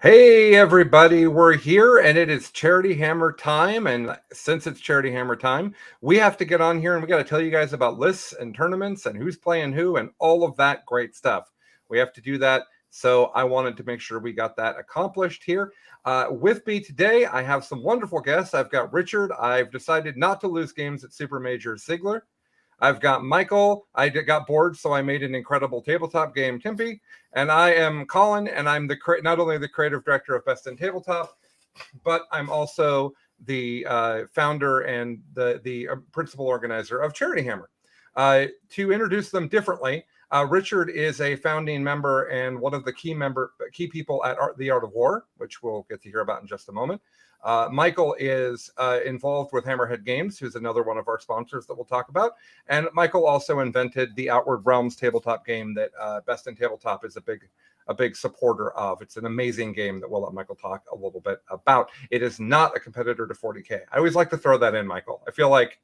Hey everybody, we're here and it is Charity Hammer time. And since it's Charity Hammer time, we have to get on here and we got to tell you guys about lists and tournaments and who's playing who and all of that great stuff. We have to do that. So I wanted to make sure we got that accomplished here. With me today, I have some wonderful guests. I've got Richard. I've decided not to lose games at Super Major Ziegler. I've got Michael. I got bored, so I made an incredible tabletop game, Timpy. And I am Colin, and I'm not only the creative director of Best in Tabletop, but I'm also the founder and the principal organizer of Charity Hammer. To introduce them differently, Richard is a founding member and one of the key people at The Art of War, which we'll get to hear about in just a moment. Michael is involved with Hammerhead Games, who's another one of our sponsors that we'll talk about. And Michael also invented the Outward Realms tabletop game that Best in Tabletop is a big supporter of. It's an amazing game that we'll let Michael talk a little bit about. It is not a competitor to 40K. I always like to throw that in, Michael. I feel like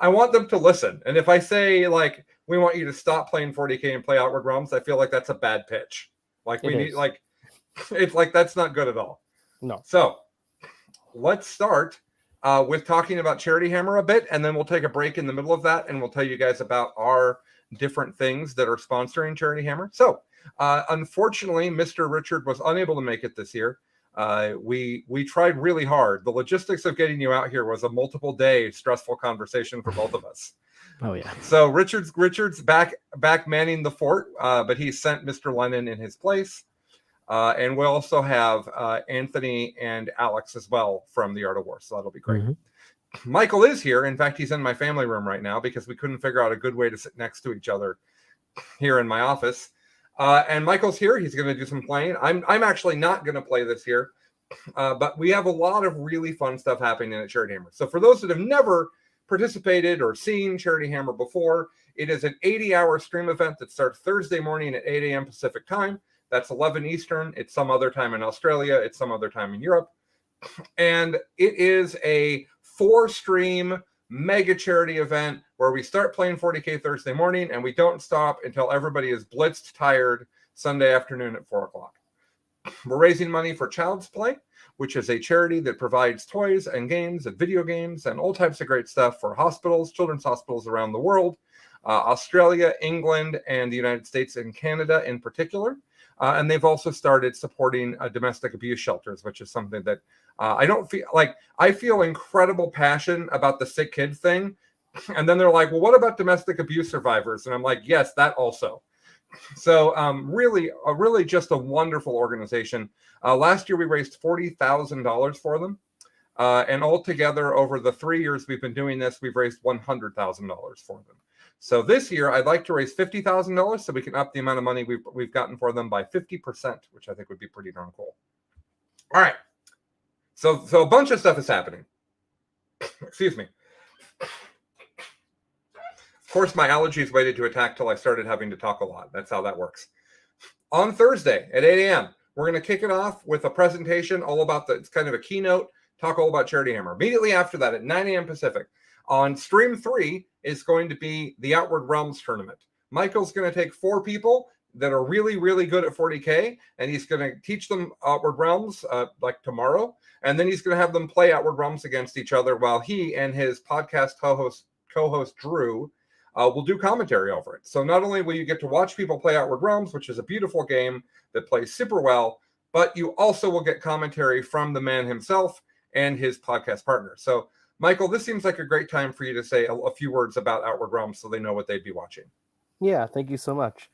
I want them to listen. And if I say like we want you to stop playing 40K and play Outward Realms, I feel like that's a bad pitch. It's like that's not good at all. No. So let's start with talking about Charity Hammer a bit, and then we'll take a break in the middle of that, and we'll tell you guys about our different things that are sponsoring Charity Hammer. So unfortunately, Mr. Richard was unable to make it this year. We tried really hard. The logistics of getting you out here was a multiple day stressful conversation for both of us. Oh yeah. So Richard's back manning the fort, but he sent Mr. Lennon in his place. And we'll also have Anthony and Alex as well from The Art of War. So that'll be great. Mm-hmm. Michael is here. In fact, he's in my family room right now because we couldn't figure out a good way to sit next to each other here in my office. And Michael's here. He's going to do some playing. I'm actually not going to play this here, but we have a lot of really fun stuff happening at Charity Hammer. So for those that have never participated or seen Charity Hammer before, it is an 80-hour stream event that starts Thursday morning at 8 a.m. Pacific time. That's 11 Eastern. It's some other time in Australia. It's some other time in Europe. And it is a 4-stream mega charity event where we start playing 40K Thursday morning and we don't stop until everybody is blitzed tired Sunday afternoon at 4 o'clock. We're raising money for Child's Play, which is a charity that provides toys and games and video games and all types of great stuff for hospitals, children's hospitals around the world, Australia, England, and the United States and Canada in particular. And they've also started supporting domestic abuse shelters, which is something that I feel incredible passion about the sick kid thing. And then they're like, well, what about domestic abuse survivors? And I'm like, yes, that also. So really just a wonderful organization. Last year, we raised $40,000 for them. And altogether, over the 3 years we've been doing this, we've raised $100,000 for them. So this year, I'd like to raise $50,000 so we can up the amount of money we've gotten for them by 50%, which I think would be pretty darn cool. All right. So a bunch of stuff is happening. Excuse me. Of course, my allergies waited to attack till I started having to talk a lot. That's how that works. On Thursday at 8 a.m., we're going to kick it off with a presentation all about it's kind of a keynote, talk all about Charity Hammer. Immediately after that, at 9 a.m. Pacific, on stream 3 is going to be the Outward Realms tournament. Michael's going to take 4 people that are really, really good at 40K, and he's going to teach them Outward Realms like tomorrow, and then he's going to have them play Outward Realms against each other while he and his podcast co-host Drew will do commentary over it. So not only will you get to watch people play Outward Realms, which is a beautiful game that plays super well, but you also will get commentary from the man himself and his podcast partner. So Michael, this seems like a great time for you to say a few words about Outward Realms so they know what they'd be watching. Yeah, thank you so much.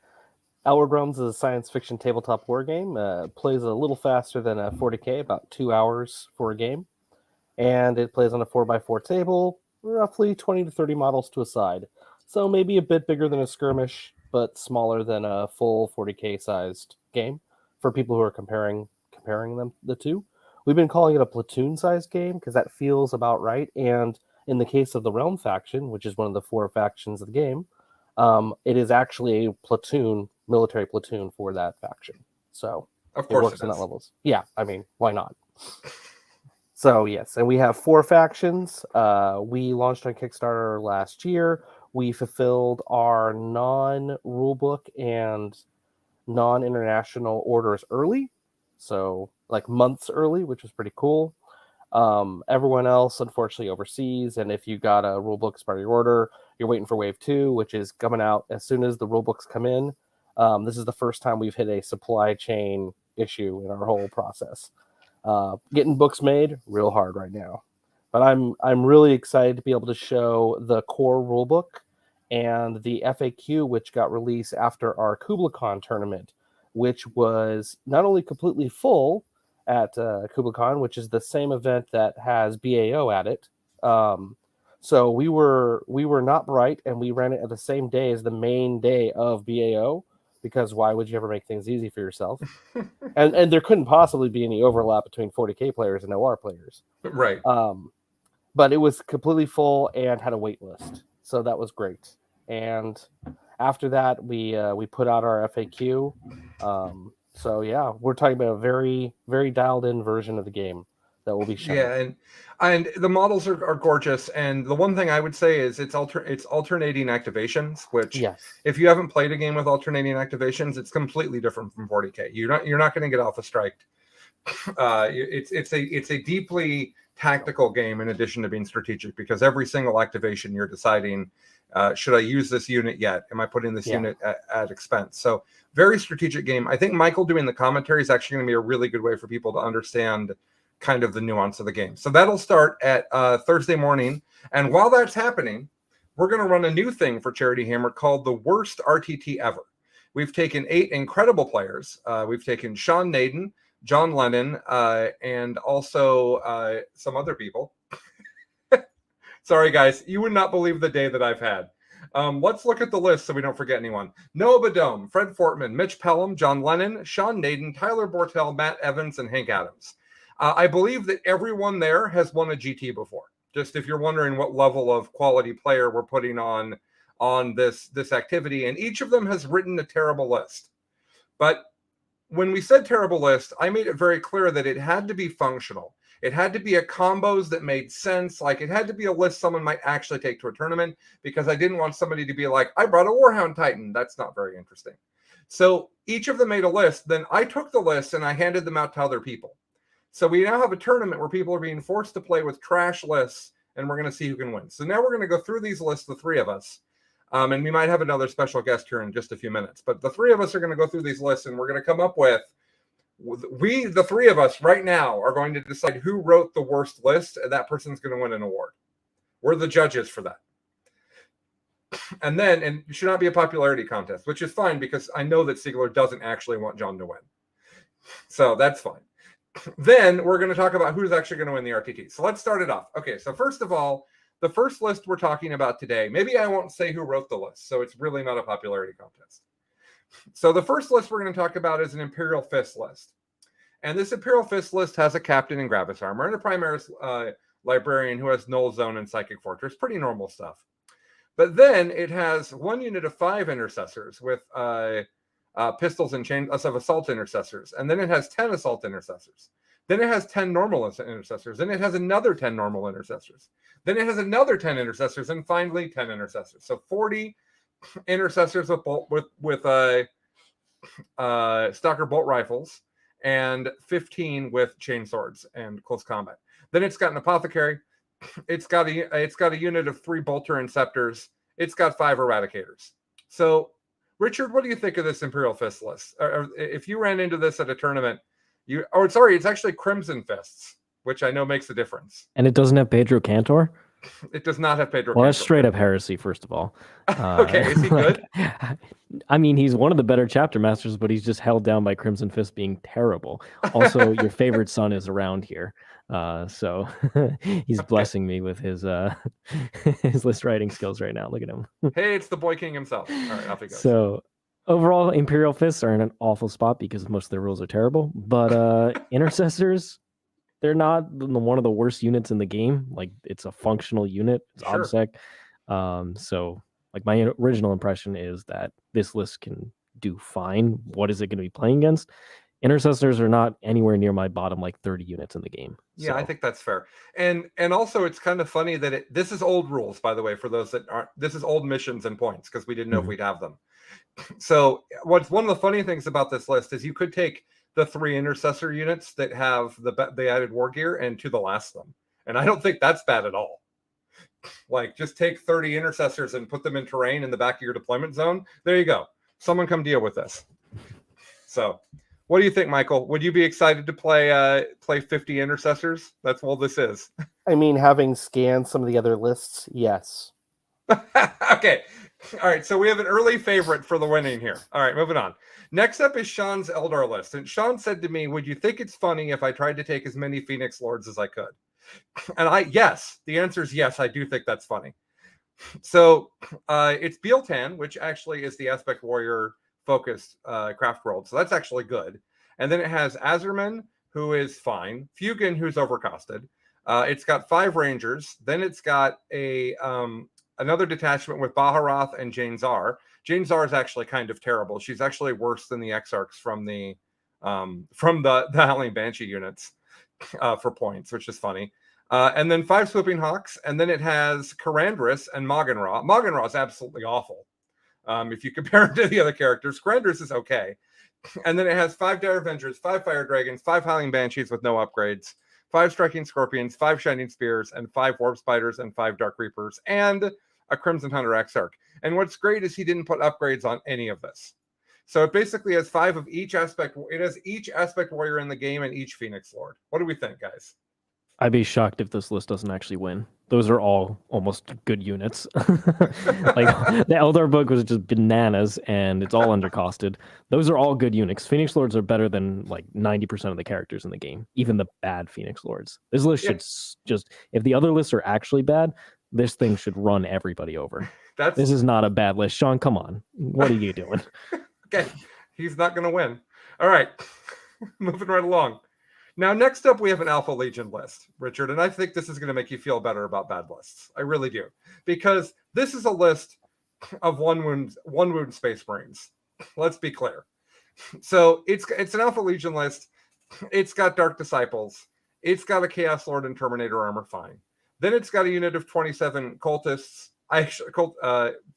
Outward Realms is a science fiction tabletop war game. Plays a little faster than a 40K, about 2 hours for a game. And it plays on a 4x4 table, roughly 20 to 30 models to a side. So maybe a bit bigger than a skirmish, but smaller than a full 40K sized game for people who are comparing the two. We've been calling it a platoon-sized game because that feels about right. And in the case of the Realm faction, which is one of the 4 factions of the game, it is actually a military platoon for that faction. So of course it works on that levels. Yeah, I mean, why not? So yes, and we have 4 factions. We launched on Kickstarter last year. We fulfilled our non-rulebook and non-international orders early. so like months early, which was pretty cool. Everyone else, unfortunately, overseas, and if you got a rulebook as part of your order, you're waiting for Wave 2, which is coming out as soon as the rulebooks come in. This is the first time we've hit a supply chain issue in our whole process. Getting books made, real hard right now. But I'm really excited to be able to show the core rulebook and the FAQ, which got released after our KublaCon tournament, which was not only completely full at KublaCon, which is the same event that has BAO at it. So we were not bright, and we ran it at the same day as the main day of BAO, because why would you ever make things easy for yourself? and there couldn't possibly be any overlap between 40K players and OR players. Right. But it was completely full and had a wait list. So that was great. And after that, we put out our FAQ. So yeah, we're talking about a very, very dialed in version of the game that will be shown. Yeah, and the models are gorgeous. And the one thing I would say is it's alternating activations, which Yes. if you haven't played a game with alternating activations, it's completely different from 40K. You're not going to get alpha striked. It's a deeply tactical game in addition to being strategic, because every single activation you're deciding, should I use this unit yet? Am I putting this unit at expense? So very strategic game. I think Michael doing the commentary is actually going to be a really good way for people to understand kind of the nuance of the game. So that'll start at Thursday morning. And while that's happening, we're going to run a new thing for Charity Hammer called the Worst RTT Ever. We've taken 8 incredible players. We've taken Sean Naden, John Lennon, and also some other people. Sorry, guys. You would not believe the day that I've had. Let's look at the list so we don't forget anyone. Noah Badome, Fred Fortman, Mitch Pelham, John Lennon, Sean Naden, Tyler Bortel, Matt Evans, and Hank Adams. I believe that everyone there has won a GT before. Just if you're wondering what level of quality player we're putting on this activity, and each of them has written a terrible list. But when we said terrible list, I made it very clear that it had to be functional. It had to be a combos that made sense. Like, it had to be a list someone might actually take to a tournament, because I didn't want somebody to be like, I brought a Warhound Titan. That's not very interesting. So each of them made a list. Then I took the list and I handed them out to other people. So we now have a tournament where people are being forced to play with trash lists, and we're going to see who can win. So now we're going to go through these lists, the three of us. And we might have another special guest here in just a few minutes. But the three of us are going to go through these lists, and we're going to come up with, the three of us right now are going to decide who wrote the worst list, and that person's going to win an award. We're the judges for that. And it should not be a popularity contest, which is fine, because I know that Siegler doesn't actually want John to win. So that's fine. Then we're going to talk about who's actually going to win the RTT. So let's start it off. Okay, so first of all, the first list we're talking about today, maybe I won't say who wrote the list, so it's really not a popularity contest. So the first list we're going to talk about is an Imperial Fist list. And this Imperial Fist list has a captain in Gravis armor and a Primaris librarian who has Null Zone and Psychic Fortress. Pretty normal stuff. But then it has one unit of 5 intercessors with pistols and chain of assault intercessors. And then it has 10 assault intercessors. Then it has 10 normal intercessors. Then it has another 10 normal intercessors. Then it has another 10 intercessors, and finally 10 intercessors. So 40 intercessors with Stalker bolt rifles, and 15 with chain swords and close combat. Then it's got an apothecary. It's got a unit of 3 bolter and scepters. It's got 5 eradicators. So, Richard, what do you think of this Imperial Fist list? If you ran into this at a tournament, it's actually Crimson Fists, which I know makes a difference. And it doesn't have Pedro Cantor? It does not have Pedro Well, Cantor. that's straight up heresy, first of all. Okay, is he good? I mean, he's one of the better chapter masters, but he's just held down by Crimson Fist being terrible. Also, your favorite son is around here. So he's blessing me with his his list writing skills right now. Look at him. Hey, it's the Boy King himself. All right, off he goes. So overall, Imperial Fists are in an awful spot because most of their rules are terrible. But Intercessors, they're not one of the worst units in the game. Like, it's a functional unit. It's Sure. OBSEC. So like, my original impression is that this list can do fine. What is it going to be playing against? Intercessors are not anywhere near my bottom 30 units in the game. Yeah, I think that's fair. And also, it's kind of funny that this is old rules, by the way, for those that aren't. This is old missions and points, because we didn't know if we'd have them. So what's one of the funny things about this list is you could take the 3 intercessor units that have the added war gear and to the last them. And I don't think that's bad at all. Like, just take 30 intercessors and put them in terrain in the back of your deployment zone. There you go. Someone come deal with this. So, what do you think, Michael? Would you be excited to play 50 intercessors? That's all this is. I mean, having scanned some of the other lists, yes. Okay. All right. So we have an early favorite for the winning here. All right, moving on. Next up is Sean's Eldar list. And Sean said to me, would you think it's funny if I tried to take as many Phoenix Lords as I could? And yes, the answer is yes, I do think that's funny. So it's Biel-Tan, which actually is the Aspect Warrior focused craft world. So that's actually good. And then it has Azerman, who is fine. Fugan, who's overcosted. It's got 5 Rangers. Then it's got another detachment with Baharoth and Jane Zar. Jane Zar is actually kind of terrible. She's actually worse than the Exarchs from the Howling Banshee units for points, which is funny. And then 5 Swooping Hawks. And then it has Karandris and Maganra. Maganra is absolutely awful. If you compare it to the other characters, Karandris is okay. And then it has 5 Dire Avengers, 5 Fire Dragons, 5 Howling Banshees with no upgrades, 5 Striking Scorpions, 5 Shining Spears, and 5 Warp Spiders, and 5 Dark Reapers, and a Crimson Hunter Exarch. And what's great is he didn't put upgrades on any of this. So it basically has 5 of each aspect. It has each Aspect Warrior in the game and each Phoenix Lord. What do we think, guys? I'd be shocked if this list doesn't actually win. Those are all almost good units. Like, the Eldar book was just bananas, and it's all undercosted. Those are all good units. Phoenix Lords are better than like 90% of the characters in the game, even the bad Phoenix Lords. This list should just, if the other lists are actually bad, this thing should run everybody over. This is not a bad list. Sean, come on. What are you doing? Okay, he's not going to win. All right, moving right along. Now, next up, we have an Alpha Legion list, Richard, and I think this is going to make you feel better about bad lists. I really do, because this is a list of one wound Space Marines. Let's be clear. So it's an Alpha Legion list. It's got Dark Disciples. It's got a Chaos Lord and Terminator armor, fine. Then it's got a unit of 27 cultists,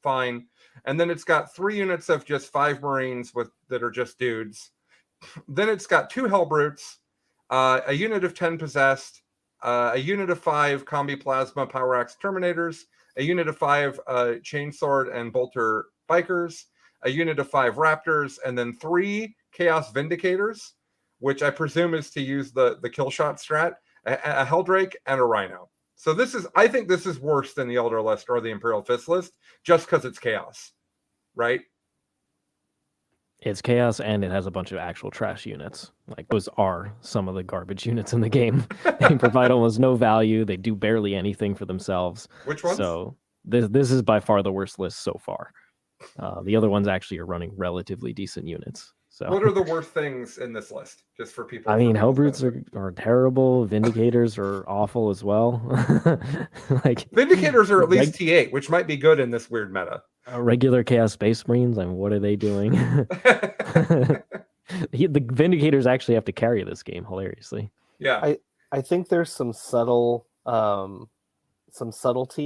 fine. And then it's got 3 units of just 5 Marines that are just dudes. Then it's got 2 Hellbrutes, a unit of 10 Possessed, a unit of 5 Combi Plasma Power Axe Terminators, a unit of 5 Chainsword and Bolter Bikers, a unit of 5 Raptors, and then 3 Chaos Vindicators, which I presume is to use the kill shot strat, a Helldrake, and a Rhino. So I think this is worse than the Eldar list or the Imperial Fist list, just because it's Chaos, right? It's Chaos, and it has a bunch of actual trash units. Like, those are some of the garbage units in the game. They provide almost no value. They do barely anything for themselves. Which ones? So this is by far the worst list so far. The other ones actually are running relatively decent units. So what are the worst things in this list, just for people? I mean, Hellbrutes are terrible. Vindicators are awful as well. Like, Vindicators are at least T8, which might be good in this weird meta. Regular Chaos Space Marines, I mean, what are they doing? The Vindicators actually have to carry this game, hilariously. Yeah. I think there's some subtlety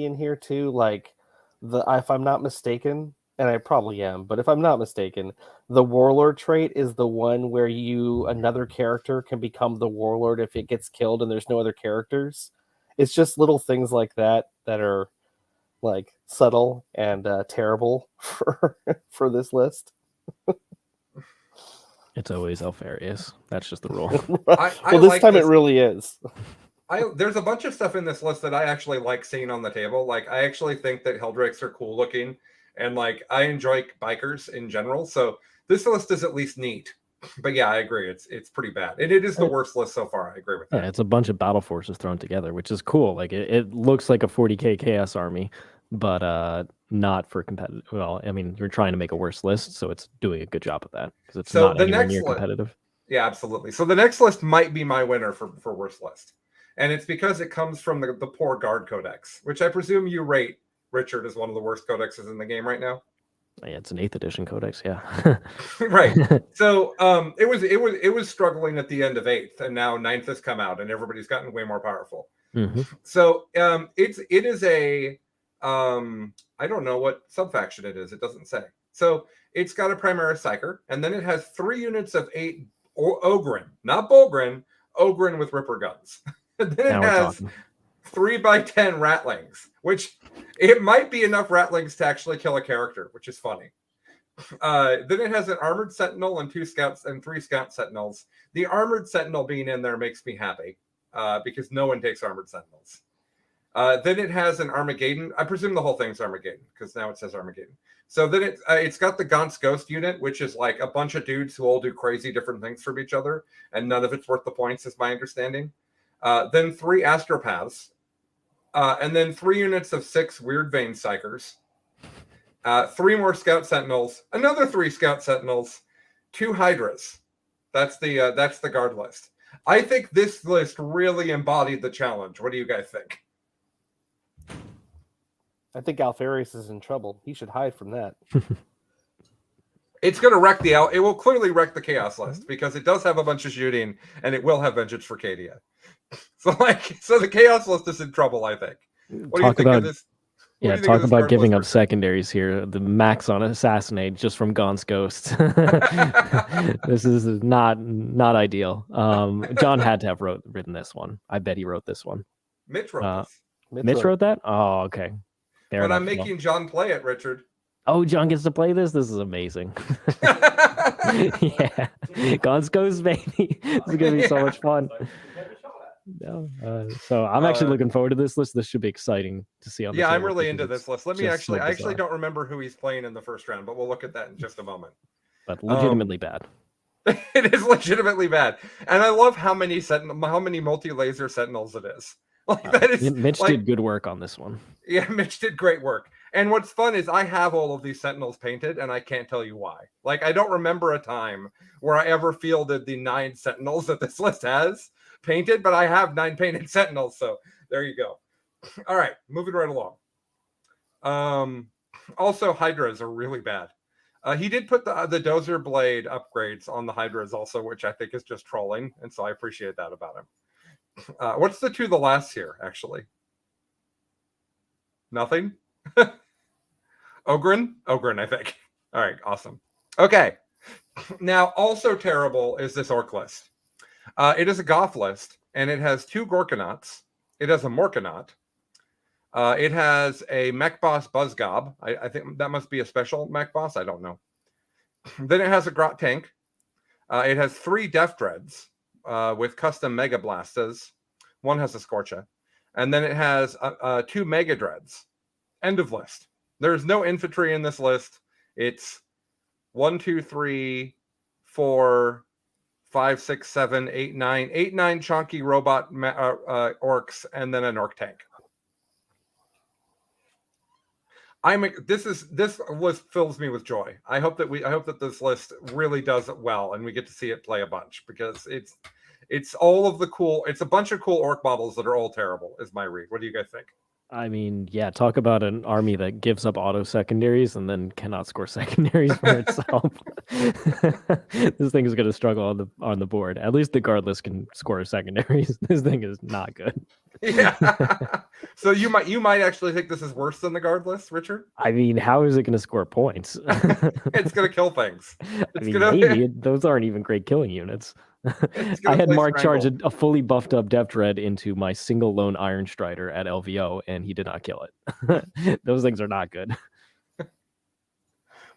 in here too. Like, if I'm not mistaken, and I probably am, but if I'm not mistaken, the Warlord trait is the one where another character can become the Warlord if it gets killed and there's no other characters. It's just little things like that are like subtle and terrible for this list. It's always Alfarius. That's just the rule. Well, this time it really is. There's a bunch of stuff in this list that I actually like seeing on the table. Like, I actually think that Helldrakes are cool looking, and like, I enjoy bikers in general. So this list is at least neat. But yeah, I agree. It's pretty bad. And it is the worst list so far. I agree with that. Yeah, it's a bunch of battle forces thrown together, which is cool. Like, it looks like a 40k Chaos army, but not for competitive. Well, I mean, you're trying to make a worse list, so it's doing a good job of that, because it's not anywhere near competitive. Yeah, absolutely. So the next list might be my winner for worst list. And it's because it comes from the poor Guard Codex, which I presume you rate, Richard, as one of the worst codexes in the game right now. Yeah, it's an 8th edition codex, yeah. Right. So it was struggling at the end of 8th, and now 9th has come out, and everybody's gotten way more powerful. Mm-hmm. So it is a I don't know what subfaction it is. It doesn't say. So it's got a Primaris Psyker, and then it has 3 units of 8 Ogren, not Bolgren, Ogren with Ripper guns. Then Now it we're has talking. 3x10 ratlings, which it might be enough ratlings to actually kill a character, which is funny. Then it has an armored sentinel and 2 scouts and 3 scout sentinels. The armored sentinel being in there makes me happy because no one takes armored sentinels. Then it has an Armageddon. I presume the whole thing's Armageddon because now it says Armageddon. So then it's got the Gaunt's Ghost unit, which is like a bunch of dudes who all do crazy different things from each other, and none of it's worth the points, is my understanding. Then 3 Astropaths, and then 3 units of 6 Weird Vein Psychers. 3 more Scout Sentinels, another 3 Scout Sentinels, 2 Hydras. That's the guard list. I think this list really embodied the challenge. What do you guys think? I think Alpharius is in trouble. He should hide from that. It's going to wreck it will clearly wreck the Chaos list because it does have a bunch of shooting and it will have Vengeance for Cadia. So the Chaos list is in trouble, I think. What do you think of this? Yeah, talk about giving up secondaries here. The max on Assassinate just from Gaunt's Ghost. This is not ideal. John had to have written this one. I bet he wrote this one. Mitch wrote this. Mitch wrote that? Oh, okay. Fair but enough. I'm making John play it, Richard. Oh, John gets to play this? This is amazing. Yeah. Gaunt's Ghost, baby. This is going to be so much fun. No, so I'm actually looking forward to this list. This should be exciting to see on the Yeah, I'm table really into this list. I actually bizarre. don't remember who he's playing in the first round, but we'll look at that in just a moment. But legitimately bad. It is legitimately bad. And I love how many multi-laser sentinels it is. Like that is Mitch did good work on this one. Yeah, Mitch did great work. And what's fun is I have all of these sentinels painted and I can't tell you why. Like I don't remember a time where I ever fielded the 9 sentinels that this list has painted, but I have 9 painted sentinels, so there you go. All right, moving right along. Also, Hydras are really bad. He did put the Dozer Blade upgrades on the Hydras also, which I think is just trolling, and so I appreciate that about him. What's the 2 the last here, actually? Nothing? Ogren, I think. All right, awesome. Okay. Now, also terrible is this Orc list. It is a Goth list, and it has 2 Gorkanauts. It has a Morkanaut. It has a Mech Boss Buzzgob. I think that must be a special Mech Boss. I don't know. Then it has a Grot Tank. It has 3 Death Dreads with custom Mega Blastas. 1 has a Scorcha. And then it has 2 Mega Dreads. End of list. There's no infantry in this list. It's 1, 2, 3, 4, 5, 6, 7, 8, 9. 8, 9 chunky robot orcs, and then an orc tank. This list fills me with joy. I hope that this list really does it well, and we get to see it play a bunch because it's all of the cool. It's a bunch of cool orc models that are all terrible. Is my read. What do you guys think? I mean, yeah, talk about an army that gives up auto secondaries and then cannot score secondaries for itself. This thing is going to struggle on the board. At least the guard list can score secondaries. This thing is not good. Yeah. So you might actually think this is worse than the guard list, Richard? I mean, how is it going to score points? It's going to kill things. Maybe those aren't even great killing units. I had Mark charge a fully buffed up Death Dread into my single lone Iron Strider at LVO, and he did not kill it. Those things are not good.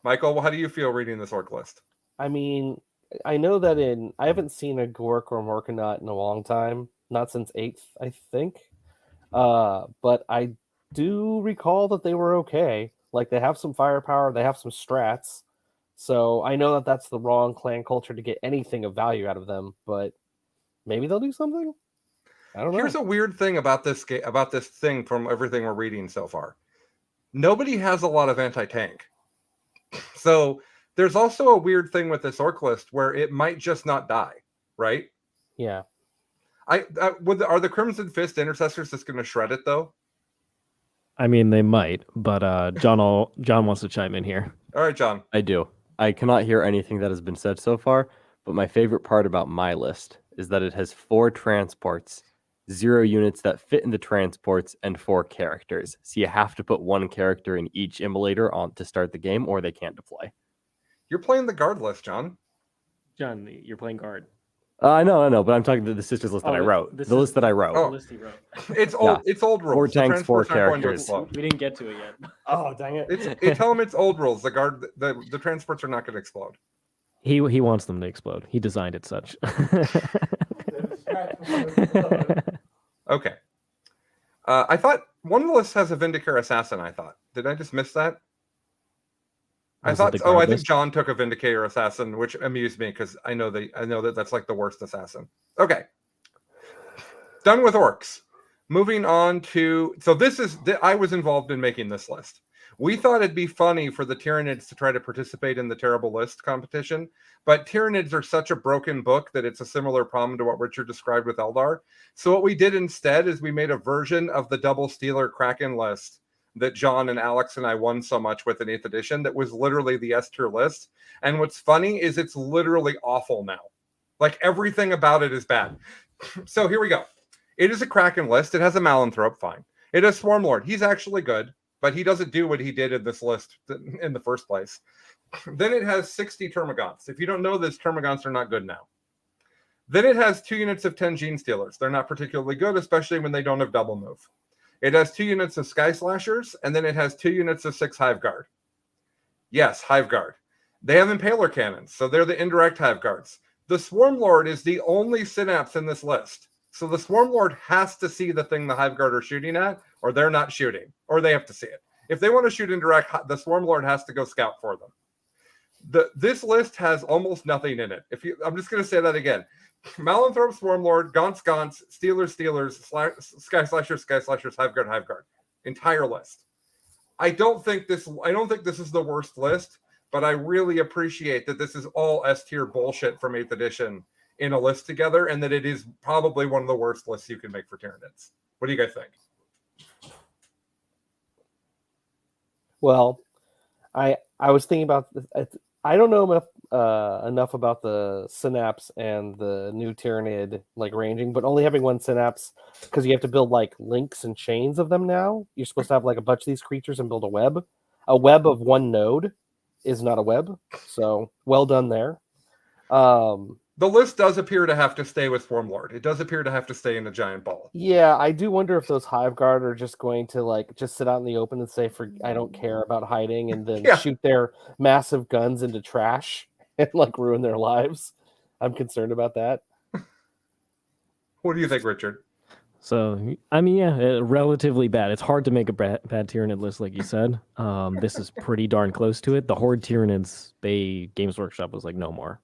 Michael, how do you feel reading this orc list? I mean, I know that I haven't seen a Gork or Morkanaut in a long time, not since 8th, I think. But I do recall that they were okay. Like, they have some firepower, they have some strats. So I know that that's the wrong clan culture to get anything of value out of them, but maybe they'll do something. I don't know. Here's a weird thing about this thing from everything we're reading so far. Nobody has a lot of anti-tank. So there's also a weird thing with this orc list where it might just not die, right? Yeah. Are the Crimson Fist intercessors just going to shred it though? I mean, they might, but John wants to chime in here. All right, John. I do. I cannot hear anything that has been said so far, but my favorite part about my list is that it has 4 transports, 0 units that fit in the transports, and 4 characters. So you have to put 1 character in each immolator on to start the game, or they can't deploy. You're playing the guard list, John. John, you're playing guard. I know, but I'm talking the sisters list that I wrote. The list that I wrote. Oh. list he wrote. It's old. It's old rules. Four The tanks, four transports aren't going to characters. explode. We didn't get to it yet. Oh, dang it. Tell him it's old rules. The transports are not going to explode. He wants them to explode. He designed it such. Okay. I thought one of the lists has a Vindicare Assassin. I thought. Did I just miss that? Was I it thought. the Oh, I guard think list? John took a Vindicator Assassin, which amused me because I know that that's like the worst assassin. Okay. Done with orcs. Moving on to I was involved in making this list. We thought it'd be funny for the Tyranids to try to participate in the terrible list competition, but Tyranids are such a broken book that it's a similar problem to what Richard described with Eldar. So what we did instead is we made a version of the Double Stealer Kraken list that John and Alex and I won so much with in 8th edition that was literally the S tier list. And what's funny is it's literally awful now. Like everything about it is bad. So here we go. It is a Kraken list. It has a Malanthrope, fine. It has Swarmlord. He's actually good, but he doesn't do what he did in this list in the first place. Then it has 60 Termagants. If you don't know this, Termagants are not good now. Then it has 2 units of 10 Gene Stealers. They're not particularly good, especially when they don't have double move. It has 2 units of Sky Slashers, and then it has 2 units of 6 Hive Guard. Yes, Hive Guard. They have Impaler Cannons, so they're the indirect Hive Guards. The Swarmlord is the only Synapse in this list. So the Swarmlord has to see the thing the Hive Guard are shooting at, or they're not shooting, or they have to see it. If they want to shoot indirect, the Swarmlord has to go scout for them. This list has almost nothing in it. I'm just going to say that again. Malanthrope, Swarmlord, Gaunts, Stealers, Sky Slashers, Hive Guard. Entire list. I don't think this is the worst list, but I really appreciate that this is all S tier bullshit from 8th edition in a list together, and that it is probably one of the worst lists you can make for Tyranids. What do you guys think? Well, I was thinking about I don't know enough about the Synapse and the new Tyranid like ranging, but only having one Synapse because you have to build like links and chains of them now. You're supposed to have like a bunch of these creatures and build a web. A web of one node is not a web, so well done there. The list does appear to have to stay with Swarmlord. It does appear to have to stay in a giant ball. Yeah, I do wonder if those Hive Guard are just going to like just sit out in the open and say, I don't care about hiding, and then shoot their massive guns into trash and like ruin their lives. I'm concerned about that. What do you think, Richard? So, I mean, yeah, relatively bad. It's hard to make a bad Tyranid list, like you said. This is pretty darn close to it. The Horde Tyranids, Games Workshop was like, no more.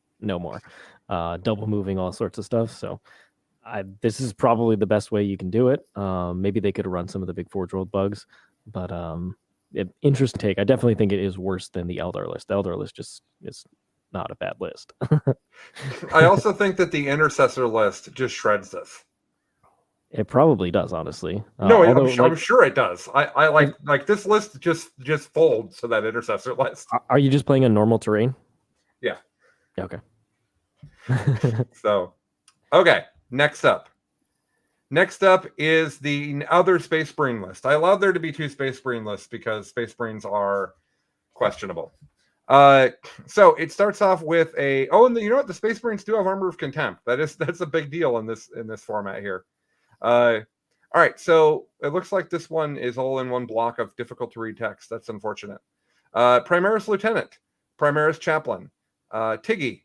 Double moving, all sorts of stuff. So this is probably the best way you can do it. Maybe they could run some of the big Forge World bugs, but interesting take. I definitely think it is worse than the Eldar list. The Eldar list just is not a bad list. I also think that the Intercessor list just shreds this. It probably does, honestly. No, I'm sure it does. I like this list just folds to that Intercessor list. Are you just playing a normal terrain? Yeah. Okay. So, okay. Next up is the other Space Marine list. I allowed there to be 2 Space Marine lists because Space Marines are questionable. So it starts off with and you know what? The Space Marines do have Armor of Contempt. That's a big deal in this format here. All right, so it looks like this one is all in one block of difficult to read text. That's unfortunate. Primaris Lieutenant, Primaris Chaplain, Tiggy,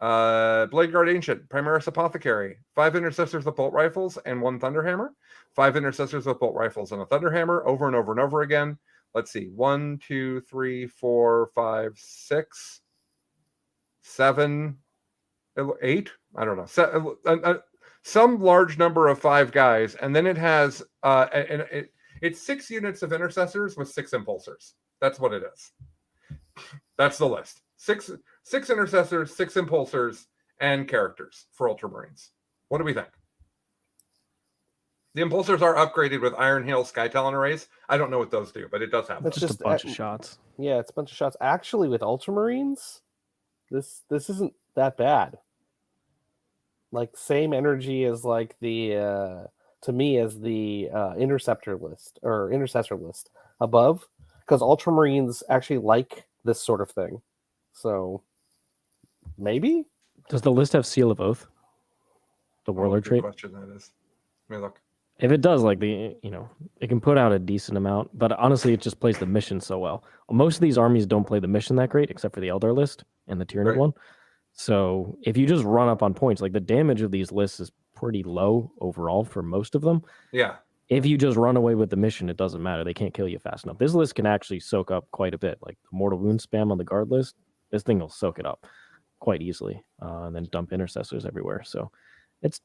Blade Guard Ancient, Primaris Apothecary, 5 Intercessors with bolt rifles and 1 Thunderhammer, 5 Intercessors with bolt rifles and a Thunderhammer over and over and over again. Let's see, 1, 2, 3, 4, 5, 6, 7, 8. I don't know. Some large number of 5 guys, and then it has it's 6 units of Intercessors with 6 Impulsors. That's what it is. That's the list. 6 Intercessors, 6 Impulsors, and characters for Ultramarines. What do we think? The Impulsors are upgraded with Iron Hail Sky Talon arrays. I don't know what those do, but it does have them. It's Just a bunch of shots. Yeah, it's a bunch of shots. Actually, with Ultramarines, this isn't that bad. Like same energy as like the to me as the Interceptor list or Intercessor list above, because Ultramarines actually like this sort of thing. So maybe Does the list have Seal of Oath? The Oh, Warlord good trait? question that is. Let me look. If it does, like it can put out a decent amount, but honestly, it just plays the mission so well. Most of these armies don't play the mission that great, except for the Eldar list and the Tyranid Right. one. So if you just run up on points, like the damage of these lists is pretty low overall for most of them. Yeah. If you just run away with the mission, it doesn't matter. They can't kill you fast enough. This list can actually soak up quite a bit. Like the Mortal Wound spam on the guard list, this thing will soak it up quite easily, and then dump intercessors everywhere. So it's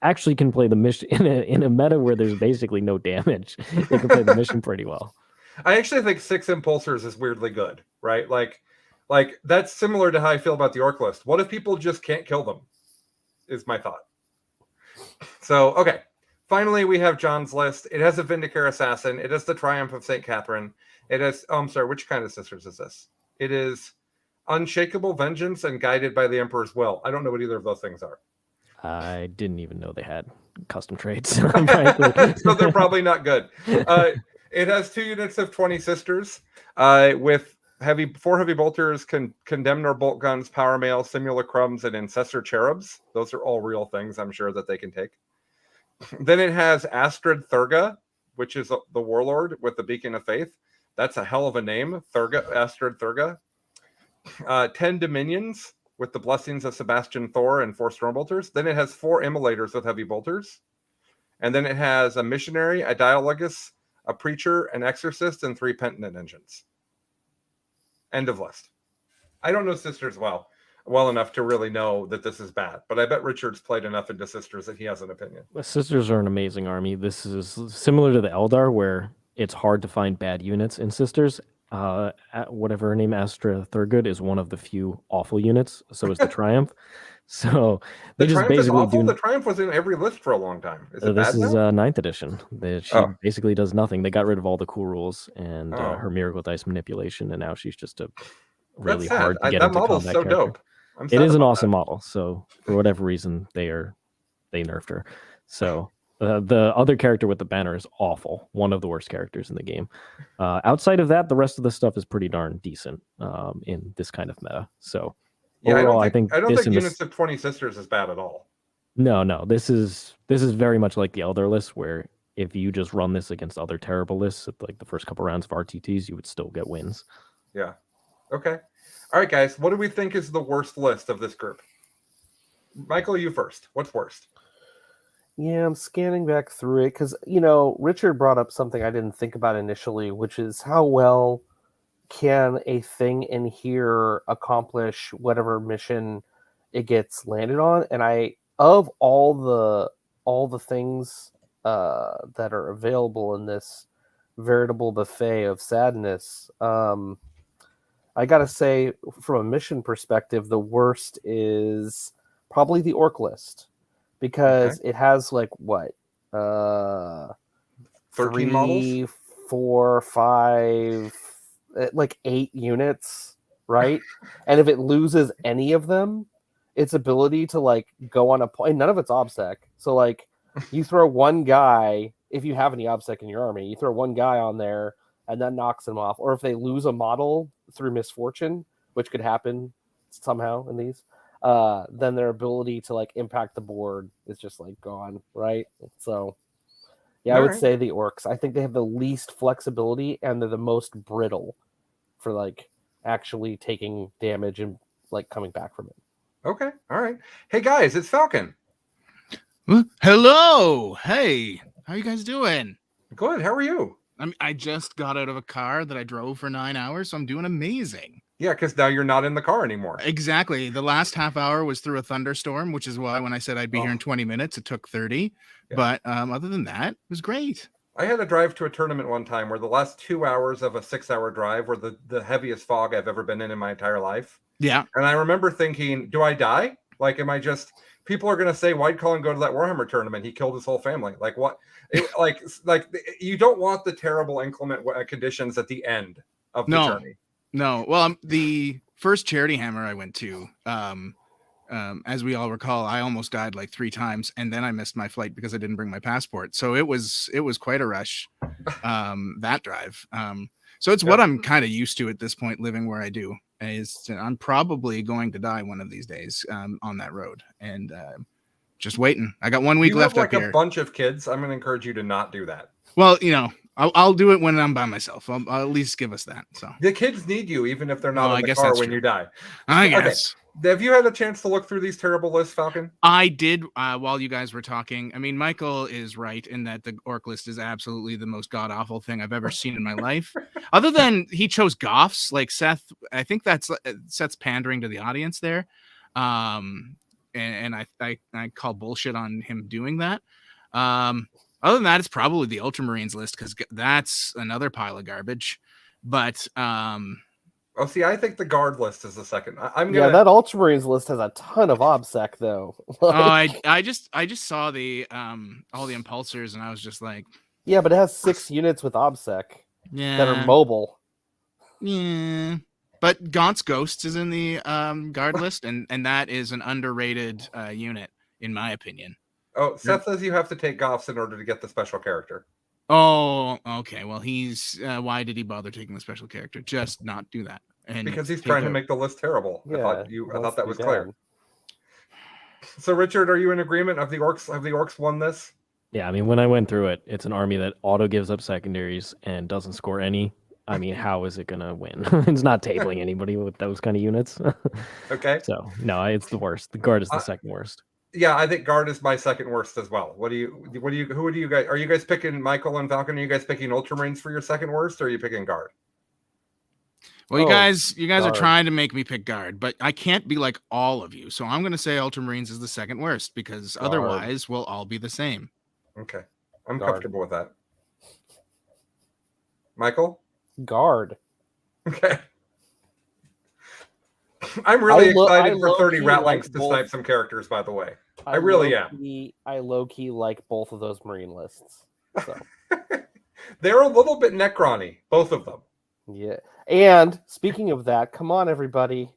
actually can play the mission in a meta where there's basically no damage. It can play the mission pretty well. I actually think 6 impulsors is weirdly good, right? Like that's similar to how I feel about the orc list. What if people just can't kill them? Is my thought. So, okay. Finally, we have John's list. It has a Vindicare Assassin. It has the Triumph of St. Catherine. It has, oh, I'm sorry, which kind of sisters is this? It is Unshakable Vengeance and Guided by the Emperor's Will. I don't know what either of those things are. I didn't even know they had custom traits. So they're probably not good. It has 2 units of 20 sisters with 4 heavy bolters, condemnor bolt guns, power mail, simulacrums, and incessor cherubs. Those are all real things I'm sure that they can take. Then it has Astrid Thurga, which is the warlord with the Beacon of Faith. That's a hell of a name, Astrid Thurga. 10 dominions with the blessings of Sebastian Thor and 4 stormbolters. Then it has 4 immolators with heavy bolters. And then it has a missionary, a dialogus, a preacher, an exorcist, and 3 penitent engines. End of list. I don't know sisters well enough to really know that this is bad, but I bet Richard's played enough into sisters that he has an opinion. The Sisters are an amazing army. This is similar to the Eldar, where it's hard to find bad units in Sisters. Whatever her name, Astra Thurgood, is one of the few awful units. So is the Triumph. So they The just Triumph is basically awful. do. The Triumph was in every list for a long time. Is it This bad is now? 9th edition. She basically does nothing. They got rid of all the cool rules and Oh. her miracle dice manipulation, and now she's just a really That's sad. hard to get That into model's combat so character. dope. I'm It sad is an about awesome that. model. So for whatever reason, they nerfed her. So the other character with the banner is awful. One of the worst characters in the game. Outside of that, the rest of the stuff is pretty darn decent in this kind of meta. So Yeah, overall, I don't this think and units of 20 sisters is bad at all. No. This is very much like the Elder list, where if you just run this against other terrible lists, like the first couple rounds of RTTs, you would still get wins. Yeah. Okay. All right, guys. What do we think is the worst list of this group? Michael, you first. What's worst? Yeah, I'm scanning back through it because, Richard brought up something I didn't think about initially, which is how well can a thing in here accomplish whatever mission it gets landed on. And of all the things that are available in this veritable buffet of sadness, I gotta say, from a mission perspective, the worst is probably the orc list. Because it has 13 3, models? 4, 5, 8 units, right? And if it loses any of them, its ability to go on a point, none of it's obsec. So you throw one guy, if you have any obsec in your army, you throw one guy on there and that knocks them off. Or if they lose a model through misfortune, which could happen somehow in these, then their ability to impact the board is just gone, right? So yeah, I would say the orcs. I think they have the least flexibility and they're the most brittle for actually taking damage and coming back from it. Okay. All right. Hey guys, it's Falcon. Hello. Hey, how you guys doing? Good. How are you? I just got out of a car that I drove for 9 hours, so I'm doing amazing. Yeah, because now you're not in the car anymore. Exactly. The last half hour was through a thunderstorm, which is why when I said I'd be here in 20 minutes, it took 30. Yeah. But other than that, it was great. I had a drive to a tournament one time where the last 2 hours of a 6-hour drive were the heaviest fog I've ever been in my entire life. Yeah. And I remember thinking, do I die? Am I just... People are going to say, why'd Colin go to that Warhammer tournament? He killed his whole family. What? You don't want the terrible inclement conditions at the end of the journey. No. Well, the first charity hammer I went to, as we all recall, I almost died 3 times, and then I missed my flight because I didn't bring my passport. So it was quite a rush, that drive. So it's what I'm kind of used to at this point, living where I do. I'm probably going to die one of these days on that road, and just waiting. I got 1 week You left have up like here. a bunch of kids. I'm going to encourage you to not do that. Well, I'll do it when I'm by myself. I'll at least give us that. So The kids need you, even if they're not Oh, I in the guess car that's when true. you die. I Okay. guess. Have you had a chance to look through these terrible lists, Falcon? I did while you guys were talking. I mean, Michael is right in that the orc list is absolutely the most god awful thing I've ever seen in my life. Other than he chose Goffs, like Seth. I think that's Seth's pandering to the audience there, and I call bullshit on him doing that. Other than that, it's probably the Ultramarines list because that's another pile of garbage. But Oh, see, I think the guard list is the second. I'm Yeah, gonna. that Ultramarines list has a ton of OBSEC though. I just saw the all the impulsors and I was just like, Yeah, but it has 6 units with OBSEC yeah, that are mobile. yeah. But Gaunt's Ghosts is in the guard list, and that is an underrated unit in my opinion. Oh, Seth says you have to take Goffs in order to get the special character. Oh, okay. Well, he's why did he bother taking the special character? Just not do that. And Because he's take trying to a- make the list terrible. Yeah, I thought wants that to was be clear. bad. So, Richard, are you in agreement? Have the orcs won this? Yeah, I mean, when I went through it, it's an army that auto gives up secondaries and doesn't score any. I mean, how is it gonna win? It's not tabling anybody with those kind of units. Okay. So no, it's the worst. The guard is the Uh, second worst. Yeah, I think guard is my second worst as well. Who do you guys? Are you guys picking Michael and Falcon? Are you guys picking Ultramarines for your second worst, or are you picking guard? Well, you Oh, guys are guard. trying to make me pick guard, but I can't be like all of you. So I'm going to say Ultramarines is the second worst because Guard. otherwise we'll all be the same. Okay, I'm Guard. comfortable with that. Michael? Guard. Okay. I'm really excited for 30 low-key Ratlings like to both. snipe some characters, by the way. I really am. I low key like both of those Marine lists. So They're a little bit Necron-y, both of them. yeah. And speaking of that, come on everybody.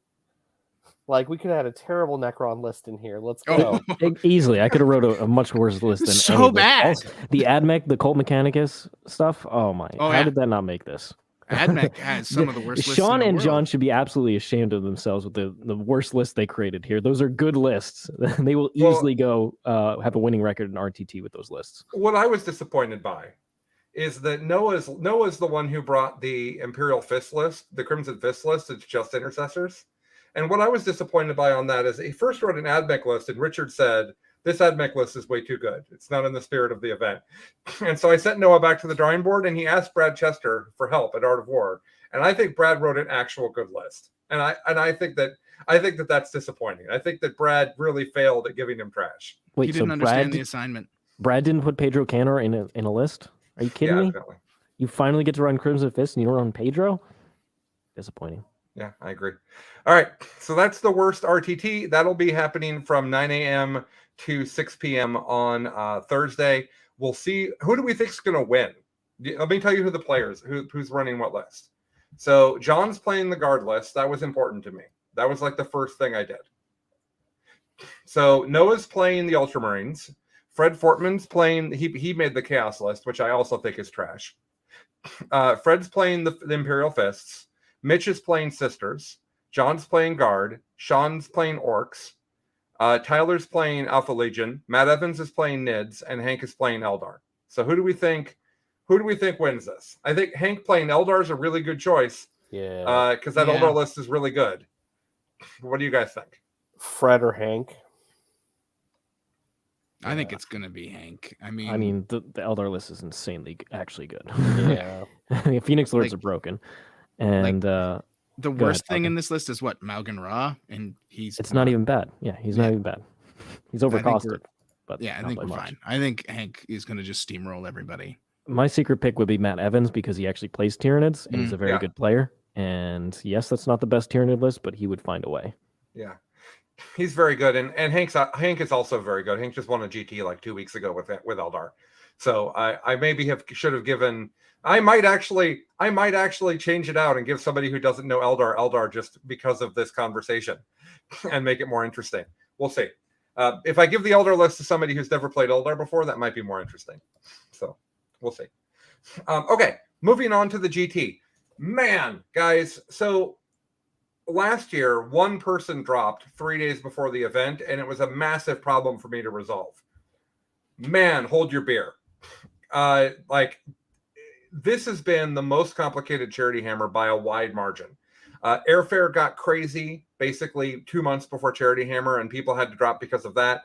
Like we could have had a terrible Necron list in here. Let's go. Easily, I could have wrote a much worse list than So any list. bad. Also, the AdMech, the Colt Mechanicus stuff. Oh my! Oh, How yeah. did that not make this? AdMech has some of the worst lists Sean in the and world. John should be absolutely ashamed of themselves with the worst list they created here. Those are good lists. They will Well- easily go have a winning record in RTT with those lists. What I was disappointed by is that Noah's the one who brought the Imperial Fist list, the Crimson Fist list. It's just intercessors. And what I was disappointed by on that is he first wrote an AdMech list, and Richard said, this AdMech list is way too good. It's not in the spirit of the event. And so I sent Noah back to the drawing board, and he asked Brad Chester for help at Art of War. And I think Brad wrote an actual good list. And I think that that's disappointing. I think that Brad really failed at giving him trash. Wait, He so didn't understand Brad, the assignment. Brad didn't put Pedro Canor in a list? Are you kidding me? Definitely. You finally get to run Crimson Fist and you don't run Pedro? Disappointing. Yeah, I agree. All right. So that's the worst RTT. That'll be happening from 9 a.m. to 6 p.m. on Thursday. We'll see. Who do we think is going to win? Let me tell you who the players, who's running what list. So John's playing the guard list. That was important to me. That was like the first thing I did. So Noah's playing the Ultramarines. Fred Fortman's playing, he made the Chaos list, which I also think is trash. Fred's playing the Imperial Fists. Mitch is playing Sisters. John's playing Guard. Sean's playing Orcs. Tyler's playing Alpha Legion. Matt Evans is playing Nids, and Hank is playing Eldar. So who do we think wins this? I think Hank playing Eldar is a really good choice Yeah. because that Yeah. Eldar list is really good. What do you guys think? Fred or Hank. I think it's going to be Hank. I mean, the Eldar list is insanely actually good. Yeah. Phoenix Lords Like- are broken. And the Go worst ahead, thing in Falcon. this list is what? Malgan Ra, and he's it's not even bad. Yeah, he's Yeah. not even bad. He's think we're- overcosted. But Yeah, I not think by we're much. fine. I think Hank is going to just steamroll everybody. My secret pick would be Matt Evans because he actually plays Tyranids and he's a very Yeah. good player. And yes, that's not the best Tyranid list, but he would find a way. Yeah, he's very good, and Hank is also very good. Hank just won a GT like 2 weeks ago with Eldar, so I maybe should have given. I might actually change it out and give somebody who doesn't know Eldar just because of this conversation, and make it more interesting. We'll see. If I give the Eldar list to somebody who's never played Eldar before, that might be more interesting. So we'll see. Okay, moving on to the GT. Man, guys, so last year, one person dropped 3 days before the event, and it was a massive problem for me to resolve. Man, hold your beer. This has been the most complicated Charity Hammer by a wide margin. Airfare got crazy basically 2 months before Charity Hammer, and people had to drop because of that.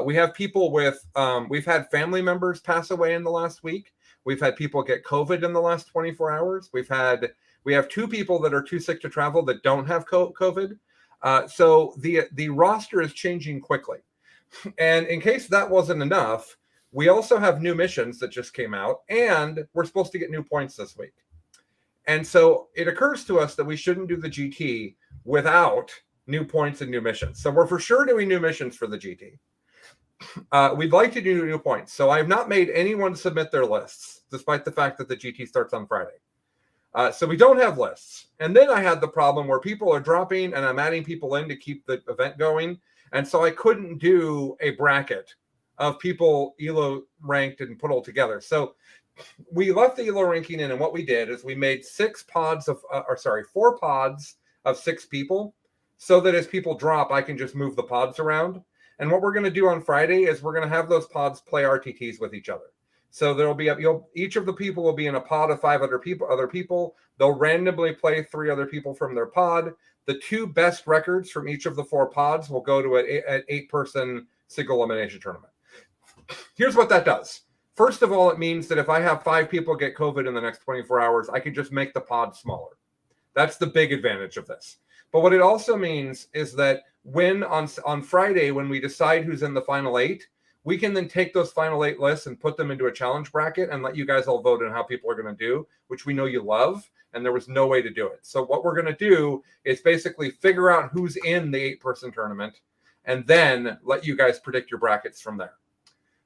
We have people with, we've had family members pass away in the last week. We've had people get COVID in the last 24 hours. We have 2 people that are too sick to travel that don't have COVID. So the roster is changing quickly. And in case that wasn't enough, we also have new missions that just came out, and we're supposed to get new points this week. And so it occurs to us that we shouldn't do the GT without new points and new missions. So we're for sure doing new missions for the GT. We'd like to do new points. So I have not made anyone submit their lists, despite the fact that the GT starts on Friday. So we don't have lists. And then I had the problem where people are dropping and I'm adding people in to keep the event going. And so I couldn't do a bracket of people ELO ranked and put all together. So we left the ELO ranking in, and what we did is we made 4 pods of 6 people, so that as people drop, I can just move the pods around. And what we're going to do on Friday is we're going to have those pods play RTTs with each other. So there'll be each of the people will be in a pod of 5 other people. They'll randomly play 3 other people from their pod. The 2 best records from each of the 4 pods will go to an 8-person single elimination tournament. Here's what that does. First of all, it means that if I have 5 people get COVID in the next 24 hours, I can just make the pod smaller. That's the big advantage of this. But what it also means is that when on Friday, when we decide who's in the final 8, we can then take those final 8 lists and put them into a challenge bracket and let you guys all vote on how people are going to do, which we know you love, and there was no way to do it. So what we're going to do is basically figure out who's in the 8-person tournament and then let you guys predict your brackets from there.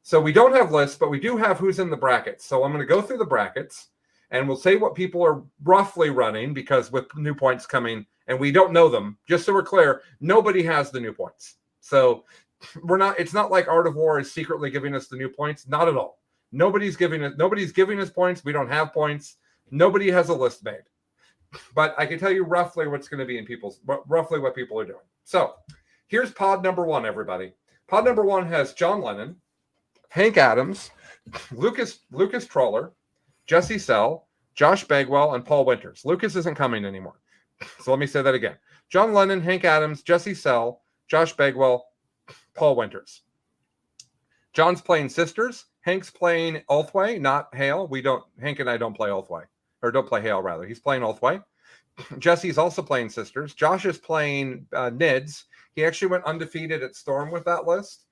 So we don't have lists, but we do have who's in the brackets. So I'm going to go through the brackets, and we'll say what people are roughly running, because with new points coming, and we don't know them, just so we're clear, nobody has the new points. So it's not like Art of War is secretly giving us the new points. Not at all. Nobody's giving us points. We don't have points. Nobody has a list made. But I can tell you roughly what's going to be in roughly what people are doing. So here's pod number 1, everybody. Pod number 1 has John Lennon, Hank Adams, Lucas Troller, Jesse Sell, Josh Bagwell, and Paul Winters. Lucas isn't coming anymore. So let me say that again. John Lennon, Hank Adams, Jesse Sell, Josh Bagwell, Paul Winters. John's playing Sisters. Hank's playing Ulthway, not Hale. Hank and I don't play Ulthway, or don't play Hale, rather. He's playing Ulthway. Jesse's also playing Sisters. Josh is playing NIDS. He actually went undefeated at Storm with that list.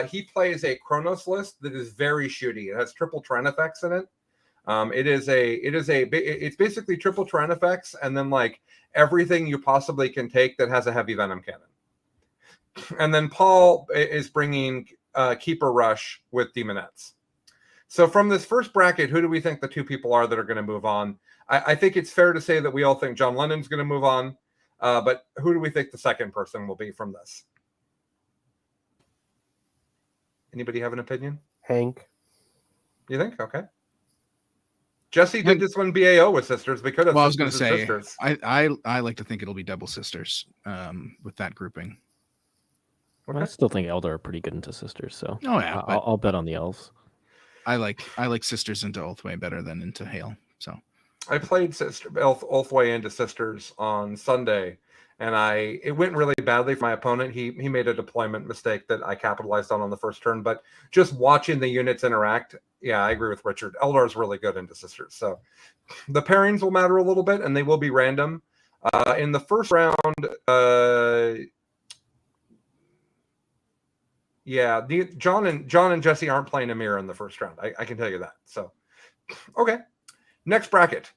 He plays a Chronos list that is very shooty. It has triple Tren effects in it. It's basically triple Tren effects and then like everything you possibly can take that has a heavy venom cannon. And then Paul is bringing Keeper Rush with Demonettes. So from this first bracket, who do we think the 2 people are that are going to move on? I think it's fair to say that we all think John Lennon's going to move on. But who do we think the second person will be from this? Anybody have an opinion? Hank. You think? Okay. Jesse did this one BAO with Sisters. We could have. Well, I was going to say, Sisters. I like to think it'll be double Sisters with that grouping. Okay. I still think Eldar are pretty good into Sisters, so Oh yeah, but I'll bet on the elves. I like Sisters into Ulthway better than into Hale. So I played Ulthway into Sisters on Sunday, and it went really badly for my opponent. He made a deployment mistake that I capitalized on the first turn, but just watching the units interact, yeah, I agree with Richard. Eldar is really good into Sisters. So the pairings will matter a little bit, and they will be random. In the first round, yeah, John and Jesse aren't playing Amir in the first round. I can tell you that. So, okay. Next bracket,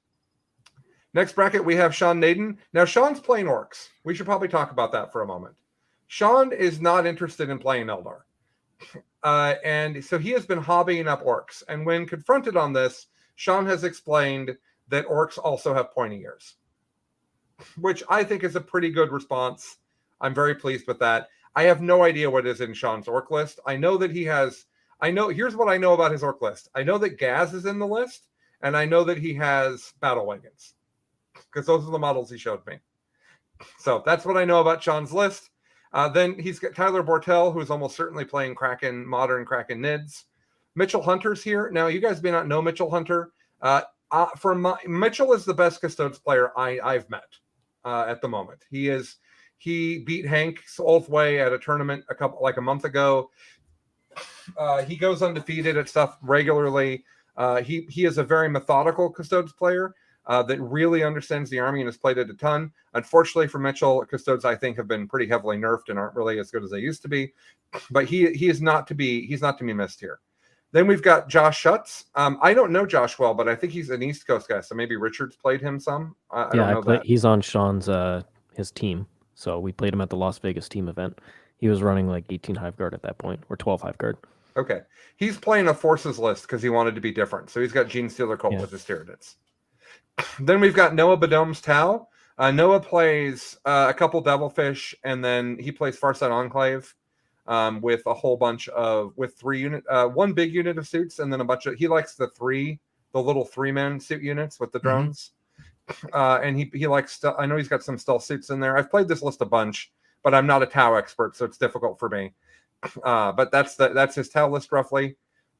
we have Sean Naden. Now, Sean's playing Orcs. We should probably talk about that for a moment. Sean is not interested in playing Eldar. And so he has been hobbying up Orcs. And when confronted on this, Sean has explained that Orcs also have pointy ears, which I think is a pretty good response. I'm very pleased with that. I have no idea what is in Sean's Orc list. I know that here's what I know about his Orc list. I know that Gaz is in the list, and I know that he has battle wagons, because those are the models he showed me. So that's what I know about Sean's list. Then he's got Tyler Bortel, who's almost certainly playing modern Kraken Nids. Mitchell Hunter's here. Now, you guys may not know Mitchell Hunter. Mitchell is the best Custodes player I've met at the moment. He beat Hank Olthway at a tournament a month ago. He goes undefeated at stuff regularly. He is a very methodical Custodes player that really understands the army and has played it a ton. Unfortunately for Mitchell, Custodes I think have been pretty heavily nerfed and aren't really as good as they used to be. But he's not to be missed here. Then we've got Josh Schutz. I don't know Josh well, but I think he's an East Coast guy, so maybe Richard's played him some. I don't know that. He's on Sean's his team, so we played him at the Las Vegas team event. He was running like 18 Hive Guard at that point, or 12 Hive Guard. Okay, he's playing a Forces list because he wanted to be different, so he's got Gene Stealer Colt with his Tyranids. Then we've got Noah Badome's Tau. Noah plays a couple Devilfish, and then he plays Farsight Enclave. With a whole bunch of one big unit of suits, and then a bunch of he likes the little 3-man suit units with the drones. And he likes I know he's got some stealth suits in there. I've played this list a bunch, but I'm not a Tau expert, so it's difficult for me. But that's his Tau list roughly.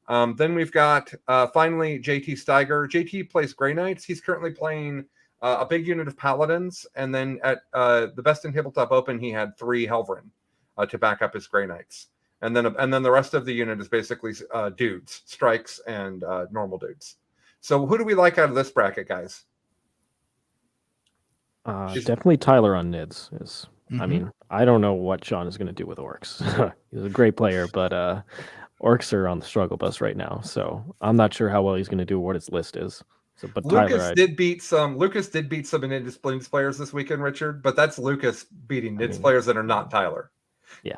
Then we've got finally JT Steiger. JT plays Grey Knights. He's currently playing a big unit of Paladins, and then at the Best in Tabletop Open he had 3 Helverin to back up his Grey Knights, and then the rest of the unit is basically dudes, strikes, and normal dudes. So who do we like out of this bracket, guys? Definitely Tyler on Nids. I mean, I don't know what Sean is going to do with Orcs. He's a great player, but Orcs are on the struggle bus right now, so I'm not sure how well he's going to do, what his list is. So, but Lucas did beat some Nids players this weekend, Richard, but that's Lucas beating Nids players that are not Tyler. Yeah.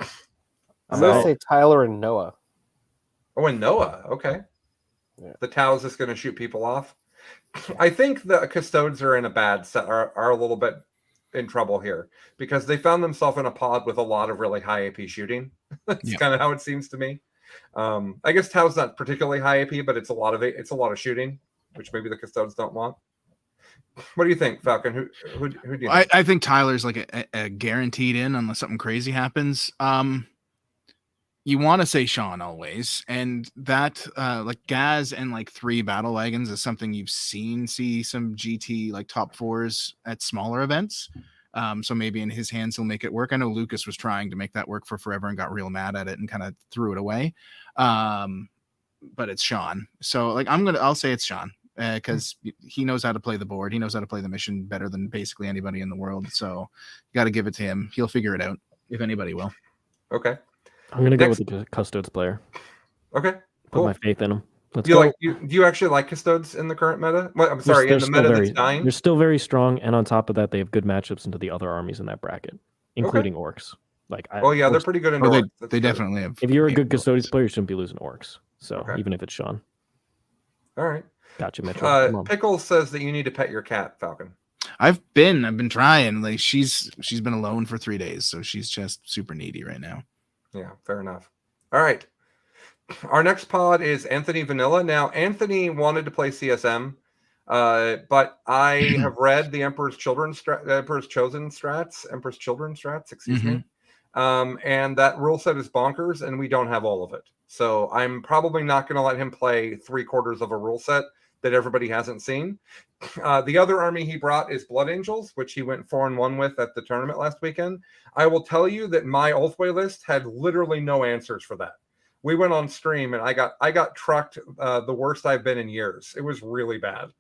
I'm going to say Tyler and Noah. Oh, and Noah. Okay. Yeah. The Tau is just going to shoot people off. I think the Custodes are in a bad set, are a little bit in trouble here because they found themselves in a pod with a lot of really high AP shooting. That's kind of how it seems to me. I guess Tau's not particularly high AP, but it's a lot of shooting, which maybe the Custodes don't want. What do you think, Falcon? Who do you think? I think Tyler's like a guaranteed in unless something crazy happens. You want to say Sean always, and that like Gaz and like 3 battle wagons is something you've see some GT like top 4s at smaller events. So maybe in his hands he'll make it work. I know Lucas was trying to make that work for forever and got real mad at it and kind of threw it away. But it's Sean. So like I'll say it's Sean. Because he knows how to play the board. He knows how to play the mission better than basically anybody in the world. So you got to give it to him. He'll figure it out, if anybody will. Okay. I'm going to go with the Custodes player. Okay. Put my faith in him. Do you actually like Custodes in the current meta? Well, I'm sorry, in the meta that's dying? They're still very strong, and on top of that, they have good matchups into the other armies in that bracket, including Orcs. Orcs, they're pretty good in Orcs. They definitely have. If you're a good Custodes player, you shouldn't be losing Orcs. So even if it's Sean. All right. Gotcha, Mitchell. Pickles says that you need to pet your cat, Falcon. I've been trying. Like she's been alone for 3 days, so she's just super needy right now. Yeah, fair enough. All right. Our next pod is Anthony Vanilla. Now, Anthony wanted to play CSM, but I have read the Emperor's Chosen strats, excuse me. And that rule set is bonkers, and we don't have all of it. So I'm probably not going to let him play 3/4 of a rule set that everybody hasn't seen. The other army he brought is Blood Angels, which he went 4-1 with at the tournament last weekend. I will tell you that my Ulthway list had literally no answers for that. We went on stream and I got trucked the worst I've been in years. It was really bad.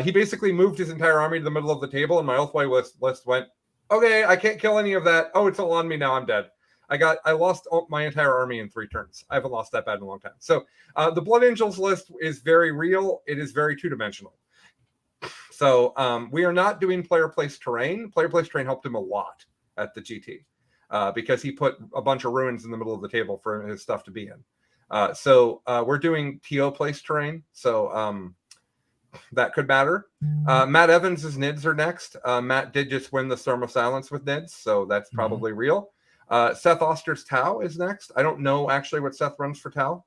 He basically moved his entire army to the middle of the table, and my Ulthway list went, okay, I can't kill any of that. Oh, it's all on me now. I'm dead. I lost my entire army in 3 turns. I haven't lost that bad in a long time. So the Blood Angels list is very real. It is very 2-dimensional. So we are not doing player place terrain. Player place terrain helped him a lot at the GT because he put a bunch of ruins in the middle of the table for his stuff to be in. So we're doing TO place terrain. So that could matter. Matt Evans' Nids are next. Matt did just win the Storm of Silence with Nids, so that's probably real. Seth Oster's Tau is next. I don't know actually what Seth runs for Tau.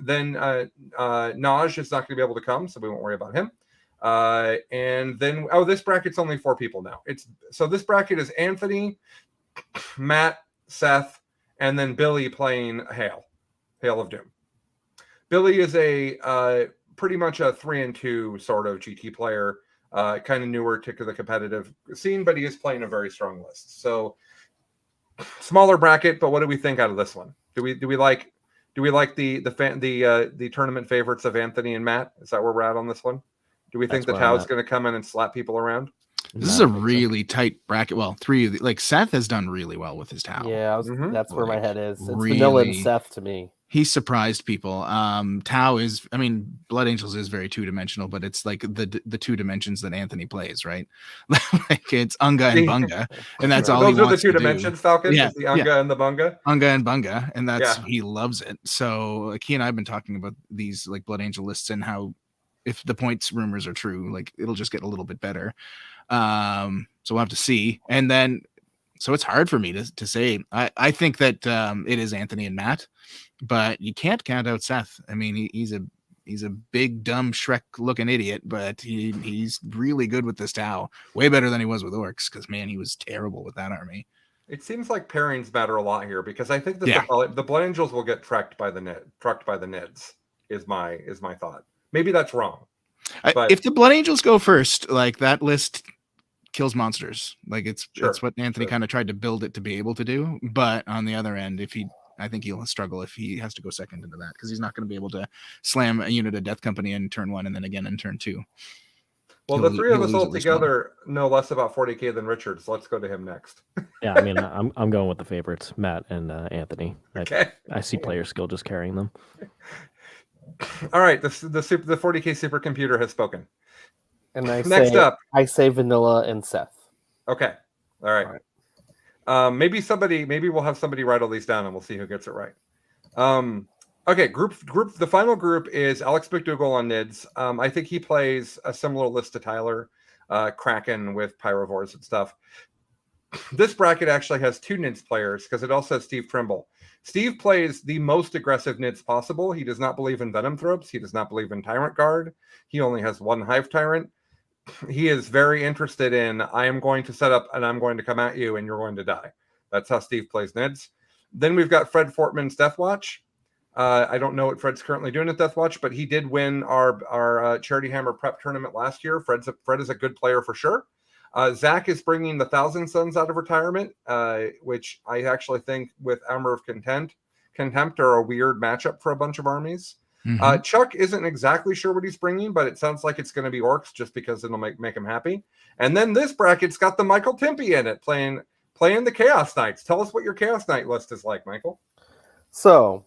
Then Naj is not going to be able to come, so we won't worry about him. And then this bracket's only 4 people now. This bracket is Anthony, Matt, Seth, and then Billy playing Hail of Doom. Billy is a pretty much a 3-2 sort of GT player, kind of newer to the competitive scene, but he is playing a very strong list. So smaller bracket, but what do we think out of this one? Do we like the tournament favorites of Anthony and Matt? Is that where we're at on this one? Do we think That's the where I'm Tau's at. going to come in and slap people around? This is a really tight bracket. Well, 3 of the, like Seth has done really well with his Tau. Yeah, Mhm. that's where my Like, head is. It's Vanilla and really- Seth to me. He surprised people. Tau is, I mean, Blood Angels is very 2-dimensional, but it's like the 2 dimensions that Anthony plays, right? Like it's Unga and Bunga, and that's all Those he are the wants 2 to do. dimensions, Falcon. Yeah, Is the Unga and the Bunga. Unga and Bunga, and that's Yeah. he loves it. So like he and I have been talking about these like Blood Angel lists and how if the points rumors are true, like it'll just get a little bit better. So we'll have to see. And then so it's hard for me to say. I think that it is Anthony and Matt, but you can't count out Seth. I mean, he's a big dumb Shrek looking idiot, but he's really good with this Tau. Way better than he was with Orcs, because man, he was terrible with that army. It seems like pairings matter a lot here because I think that Yeah. the Blood Angels will get trucked by the Nids. Is my thought. Maybe that's wrong. But- If the Blood Angels go first, like that list kills monsters. Like it's what Anthony Sure. kind of tried to build it to be able to do. But on the other end, I think he'll struggle if he has to go second into that because he's not going to be able to slam a unit of Death Company in turn 1 and then again in turn 2. Well, He'll the 3 of he'll us lose all at least one. together know less about 40K than Richard, so let's go to him next. Yeah, I mean, I'm going with the favorites, Matt and Anthony. Okay. I see player skill just carrying them. All right. The 40K supercomputer has spoken. And I Next say, up. I say Vanilla and Seth. Okay. All right. Maybe we'll have somebody write all these down and we'll see who gets it right. Okay, group. The final group is Alex McDougall on Nids. I think he plays a similar list to Tyler, Kraken with Pyrovores and stuff. This bracket actually has 2 Nids players because it also has Steve Trimble. Steve plays the most aggressive Nids possible. He does not believe in Venom Thropes. He does not believe in Tyrant Guard. He only has 1 Hive Tyrant. He is very interested in, I am going to set up and I'm going to come at you and you're going to die. That's how Steve plays Nids. Then we've got Fred Fortman's Death Watch. I don't know what Fred's currently doing at Death Watch, but he did win our Charity Hammer prep tournament last year. Fred is a good player for sure. Zach is bringing the Thousand Sons out of retirement, which I actually think with Armor of Contempt are a weird matchup for a bunch of armies. Mhm. Chuck isn't exactly sure what he's bringing, but it sounds like it's going to be Orcs just because it'll make him happy. And then this bracket's got the Michael Timpy in it, playing the Chaos Knights. Tell us what your Chaos Knight list is like, Michael. So,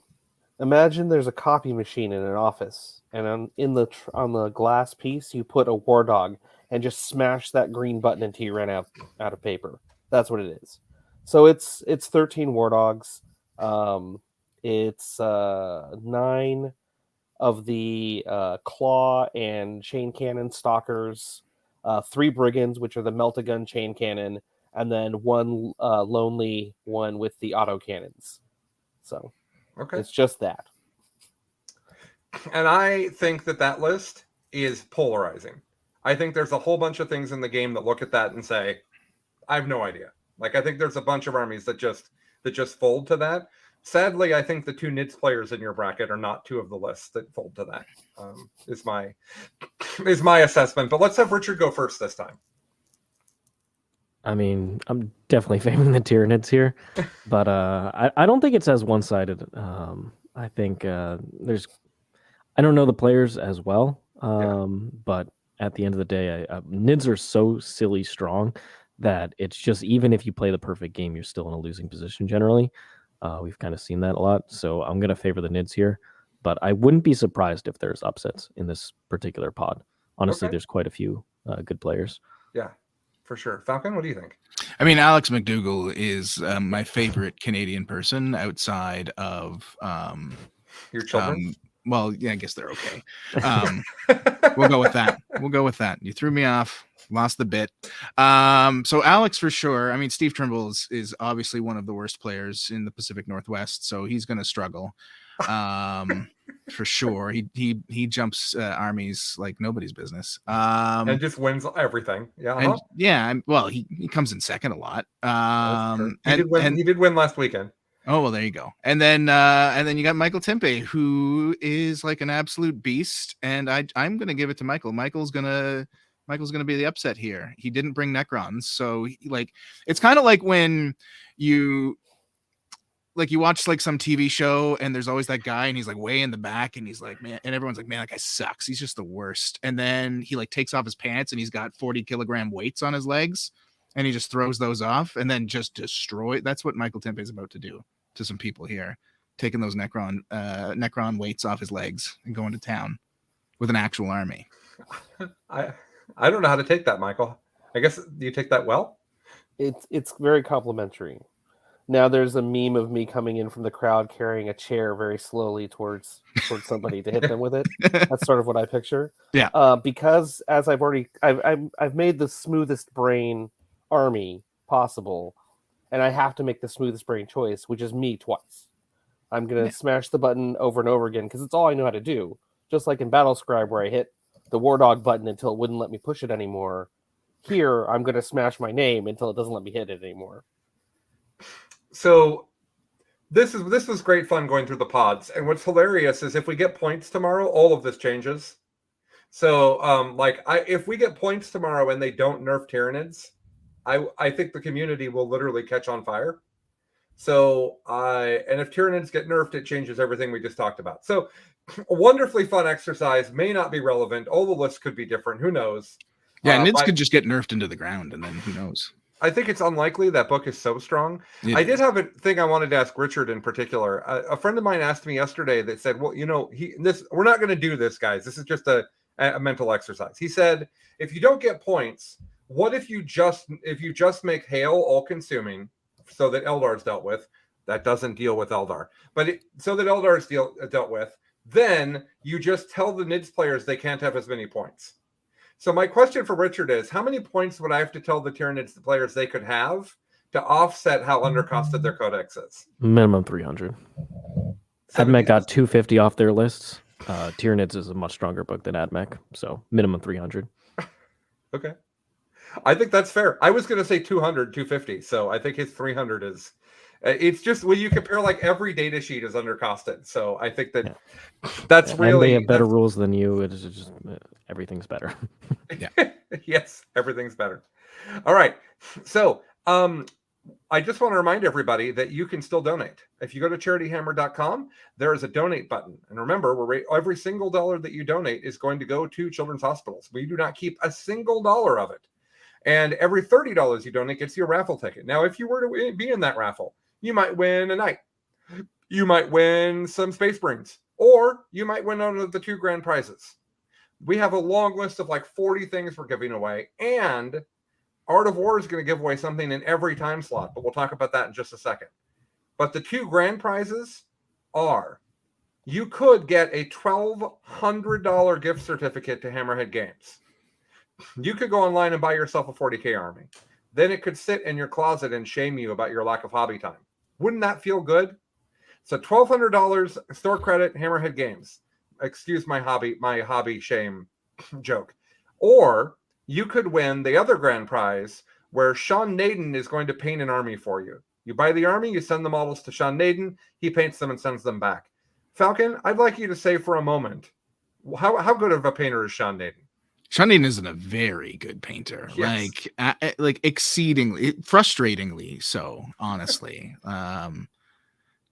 imagine there's a copy machine in an office, and on the glass piece you put a War Dog, and just smash that green button until you ran out of paper. That's what it is. So it's 13 War Dogs. It's 9 of the claw and chain cannon stalkers, 3 brigands, which are the melt-a-gun chain cannon, and then 1 lonely one with the auto cannons. So Okay. it's just that. And I think that list is polarizing. I think there's a whole bunch of things in the game that look at that and say, I have no idea. Like, I think there's a bunch of armies that just fold to that. Sadly, I think the 2 Nids players in your bracket are not 2 of the lists that fold to that. Is my assessment. But let's have Richard go first this time. I mean, I'm definitely favoring the Tyranids here, but I don't think it's as one-sided. I think I don't know the players as well, but at the end of the day, Nids are so silly strong that it's just, even if you play the perfect game, you're still in a losing position generally. We've kind of seen that a lot, so I'm going to favor the Nids here, but I wouldn't be surprised if there's upsets in this particular pod. Honestly, Okay. there's quite a few good players. Yeah, for sure. Falcon, what do you think? I mean, Alex McDougall is my favorite Canadian person outside of Your children? well, yeah, I guess they're okay. We'll go with that. You threw me off, lost the bit. So Alex for sure. I mean, Steve Trimble is obviously one of the worst players in the Pacific Northwest, so he's going to struggle. for sure. He jumps armies like nobody's business. And just wins everything. Yeah. And Uh-huh. yeah, well, he comes in second a lot. That's true. And He did win last weekend. oh well, there you go. And then you got Michael Tempe, who is like an absolute beast. And I'm gonna give it to Michael. Michael's gonna be the upset here. He didn't bring Necrons, so it's kind of like when you watch like some TV show and there's always that guy and he's like way in the back and he's like, man, and everyone's like, man, that guy sucks. He's just the worst. And then he like takes off his pants and he's got 40-kilogram weights on his legs and he just throws those off and then just destroy. That's what Michael Tempe is about to do to some people here, taking those Necron weights off his legs and going to town with an actual army. I don't know how to take that, Michael. I guess you take that well. It's very complimentary. Now there's a meme of me coming in from the crowd carrying a chair very slowly towards somebody to hit them with it. That's sort of what I picture. Yeah. Because as I've made the smoothest brain army possible, and I have to make the smoothest brain choice, which is me twice. I'm gonna smash the button over and over again because it's all I know how to do. Just like in Battlescribe where I hit the War Dog button until it wouldn't let me push it anymore. Here I'm gonna smash my name until it doesn't let me hit it anymore. So this was great fun going through the pods. And what's hilarious is if we get points tomorrow, all of this changes. So if we get points tomorrow and they don't nerf Tyranids, I think the community will literally catch on fire. So and if Tyranids get nerfed, it changes everything we just talked about. So a wonderfully fun exercise, may not be relevant. All the lists could be different. Who knows? Yeah, Nids could just get nerfed into the ground and then who knows? I think it's unlikely. That book is so strong. I did have a thing I wanted to ask Richard in particular. A friend of mine asked me yesterday that said, well, we're not going to do this, guys. This is just a mental exercise. He said, if you don't get points, what if you just make Hail all consuming so that Eldar's dealt with? That doesn't deal with Eldar. But so that Eldar's dealt with, then you just tell the Nids players they can't have as many points. So my question for Richard is, how many points would I have to tell the Tyranids players they could have to offset how undercosted their codex is? Minimum 300. AdMech got 250 off their lists. Tyranids is a much stronger book than AdMech, so minimum 300. Okay. I think that's fair. I was going to say 200, 250, so I think his 300 is... It's just when you compare, like every data sheet is undercosted. So I think that that's really... And they have better rules than you. It's just everything's better. Yes, everything's better. All right. So I just want to remind everybody that you can still donate. If you go to charityhammer.com, there is a donate button. And remember, every single dollar that you donate is going to go to children's hospitals. We do not keep a single dollar of it. And every $30 you donate gets you a raffle ticket. Now, if you were to be in that raffle, you might win a night. You might win some Space Marines. Or you might win one of the 2 grand prizes. We have a long list of like 40 things we're giving away. And Art of War is going to give away something in every time slot. But we'll talk about that in just a second. But the 2 grand prizes are, you could get a $1,200 gift certificate to Hammerhead Games. You could go online and buy yourself a 40K army. Then it could sit in your closet and shame you about your lack of hobby time. Wouldn't that feel good? So $1,200 store credit, Hammerhead Games. Excuse my hobby shame joke. Or you could win the other grand prize where Sean Naden is going to paint an army for you. You buy the army, you send the models to Sean Naden, he paints them and sends them back. Falcon, I'd like you to say for a moment, how good of a painter is Sean Naden? Sean Naden is a very good painter, Yes. like exceedingly, frustratingly so, honestly.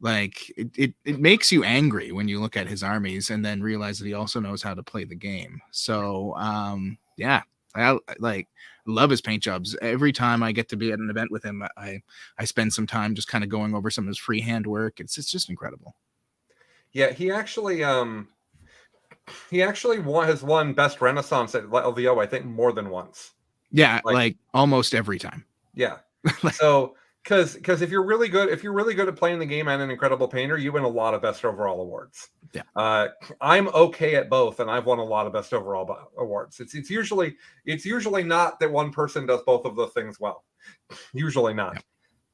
It makes you angry when you look at his armies and then realize that he also knows how to play the game. So, I love his paint jobs. Every time I get to be at an event with him, I spend some time just kind of going over some of his freehand work. It's just incredible. Yeah, he actually has won Best Renaissance at LVO, I think, more than once. Yeah, like almost every time. Yeah. So because if you're really good at playing the game and an incredible painter, you win a lot of best overall awards. Yeah. I'm okay at both, and I've won a lot of best overall awards. It's usually not that one person does both of those things well. Usually not.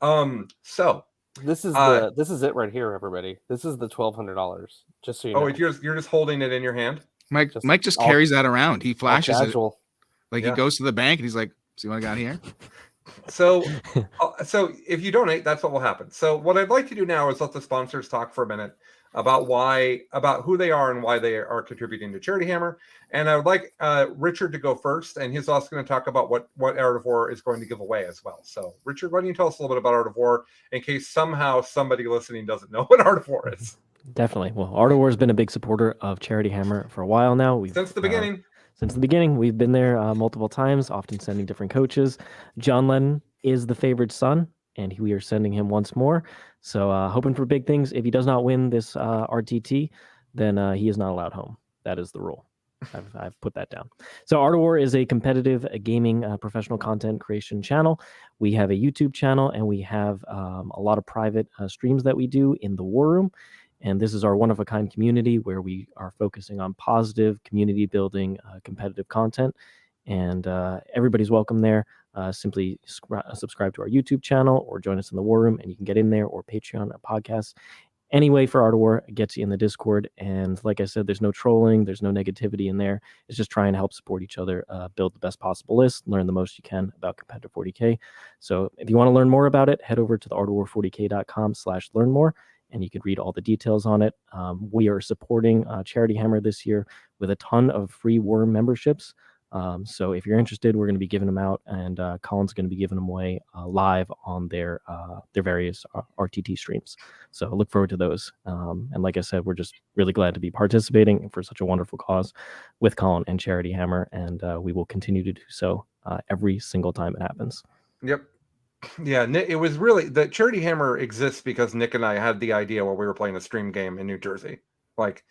Yeah. So This is Uh, this is it right here, everybody. This is the $1,200. Just so you Oh, know. you're just holding it in your hand. Mike just all- carries that around. He all flashes it. casual. Like Yeah. he goes to the bank and he's like, "See what I got here?" So, so if you donate, that's what will happen. So, what I'd like to do now is let the sponsors talk for a minute about who they are and why they are contributing to Charity Hammer. And I would like Richard to go first, and he's also going to talk about what Art of War is going to give away as well. So, Richard, why don't you tell us a little bit about Art of War in case somehow somebody listening doesn't know what Art of War is? Definitely. Well, Art of War has been a big supporter of Charity Hammer for a while now. We've Since the beginning. Since the beginning, we've been there multiple times, often sending different coaches. John Lennon is the favored son, and we are sending him once more. So hoping for big things. If he does not win this RTT, then he is not allowed home. That is the rule. I've put that down. So Art of War is a competitive gaming professional content creation channel. We have a YouTube channel, and we have a lot of private streams that we do in the War Room. And this is our one-of-a-kind community where we are focusing on positive community building, competitive content, and everybody's welcome there. Simply subscribe to our YouTube channel or join us in the War Room, and you can get in there, or Patreon, a podcast. Anyway, for Art of War, it gets you in the Discord. And like I said, there's no trolling, there's no negativity in there. It's just trying to help support each other, build the best possible list, learn the most you can about competitive 40K. So if you want to learn more about it, head over to the artofwar40k.com/learn more. And you could read all the details on it. We are supporting Charity Hammer this year with a ton of free Worm memberships. So if you're interested, we're going to be giving them out, and Colin's going to be giving them away live on their various RTT streams. So look forward to those. And like I said, we're just really glad to be participating for such a wonderful cause with Colin and Charity Hammer, and we will continue to do so every single time it happens. Yep. Yeah, it was really the Charity Hammer exists because Nick and I had the idea while we were playing a stream game in New Jersey. Like,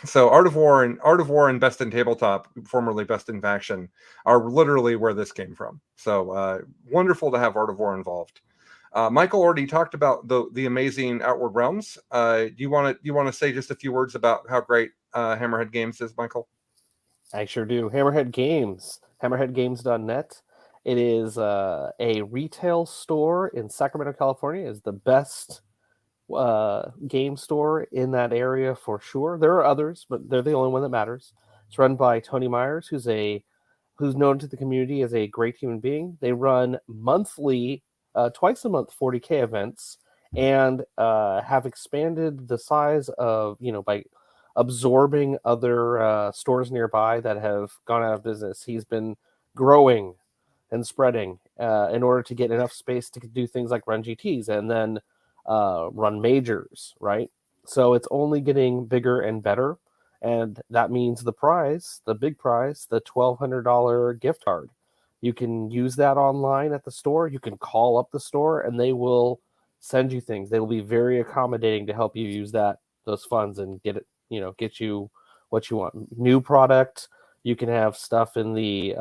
so Art of War and Best in Tabletop, formerly Best in Faction, are literally where this came from. So wonderful to have Art of War involved. Michael already talked about the amazing Outward Realms. Do you want to say just a few words about how great Hammerhead Games is, Michael? I sure do. Hammerhead Games, hammerheadgames.net. It is a retail store in Sacramento, California. It's the best game store in that area for sure. There are others, but they're the only one that matters. It's run by Tony Myers, who's known to the community as a great human being. They run monthly, twice a month 40K events, and have expanded the size of, by absorbing other stores nearby that have gone out of business. He's been growing and spreading in order to get enough space to do things like run GTs and then run majors, right? So it's only getting bigger and better, and that means the big prize, the $1,200 gift card. You can use that online at the store. You can call up the store, and they will send you things. They will be very accommodating to help you use those funds and get it, get you what you want. New product. You can have stuff in the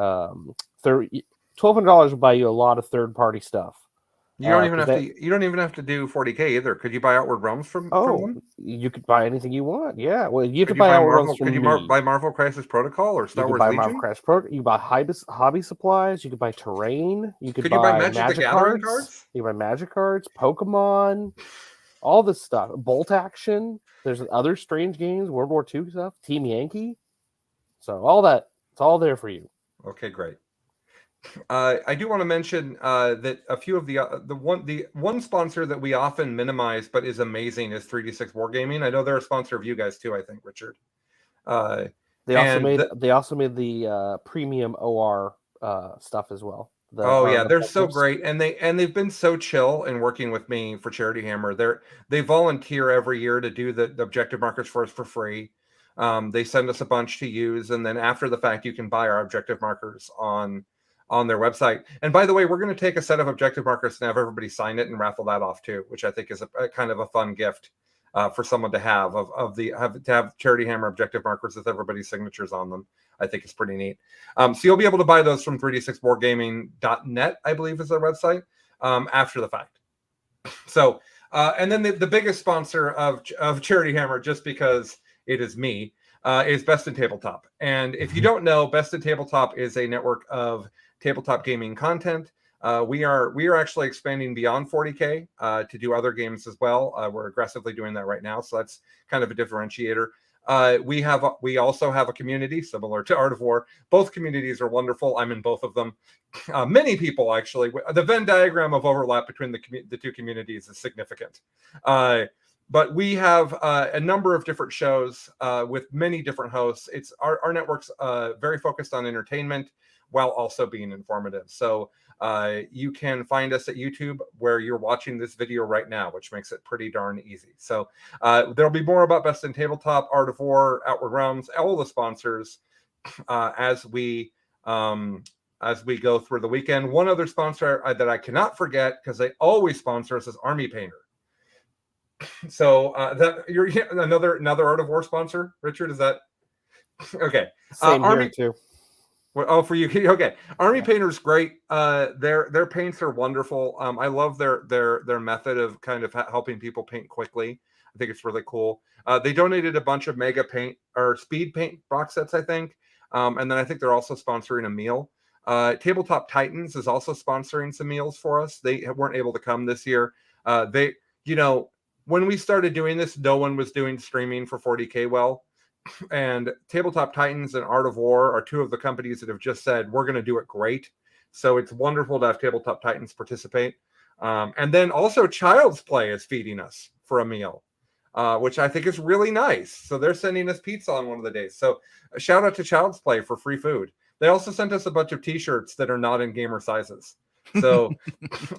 $1,200 will buy you a lot of third-party stuff. You don't even have to do 40K either. Could you buy Outward Realms from them? You could buy anything you want. Yeah, well, you could buy buy Outward Marvel. Realms from Could you me. buy Marvel Crisis Protocol or Star You could Wars buy Legion? Marvel Crisis Protocol. You buy hobby supplies. You could buy terrain. You could you buy buy Magic the Gathering cards? You can buy Magic cards, Pokemon, all this stuff. Bolt Action. There's other strange games, World War II stuff, Team Yankee. So all that, it's all there for you. Okay, great. I do want to mention that a few of the one sponsor that we often minimize but is amazing is 3D6 Wargaming. I know they're a sponsor of you guys too, I think, Richard. They also made the premium OR stuff as well. They're so great, and they've been so chill in working with me for Charity Hammer. They volunteer every year to do the objective markers for us for free. They send us a bunch to use, and then after the fact, you can buy our objective markers on their website. And by the way, we're going to take a set of objective markers and have everybody sign it and raffle that off too, which I think is a kind of a fun gift for someone to have to have Charity Hammer objective markers with everybody's signatures on them. I think it's pretty neat. So you'll be able to buy those from 3d6wargaming.net, I believe is their website, after the fact. So, and then the biggest sponsor of Charity Hammer, just because it is me, is Best in Tabletop. And if you don't know, Best in Tabletop is a network of tabletop gaming content. We are actually expanding beyond 40K to do other games as well. We're aggressively doing that right now, so that's kind of a differentiator. We also have a community similar to Art of War. Both communities are wonderful. I'm in both of them. Many people actually. The Venn diagram of overlap between the two communities is significant. But we have a number of different shows with many different hosts. It's our network's very focused on entertainment while also being informative. So you can find us at YouTube where you're watching this video right now, which makes it pretty darn easy. So there'll be more about Best in Tabletop, Art of War, Outward Realms, all the sponsors as we go through the weekend. One other sponsor that I cannot forget, because they always sponsor us, is Army Painter. So that you're another Art of War sponsor, Richard. Is that okay? Same Army here too. Well, oh, for you, okay. Army Painter's great. Their paints are wonderful. I love their method of kind of helping people paint quickly. I think it's really cool. They donated a bunch of mega paint or speed paint box sets, I think, and then I think they're also sponsoring a meal. Tabletop Titans is also sponsoring some meals for us. They weren't able to come this year. When we started doing this, no one was doing streaming for 40K well. And Tabletop Titans and Art of War are two of the companies that have just said, we're going to do it great. So it's wonderful to have Tabletop Titans participate. And then also Child's Play is feeding us for a meal, which I think is really nice. So they're sending us pizza on one of the days. So a shout out to Child's Play for free food. They also sent us a bunch of t-shirts that are not in gamer sizes. So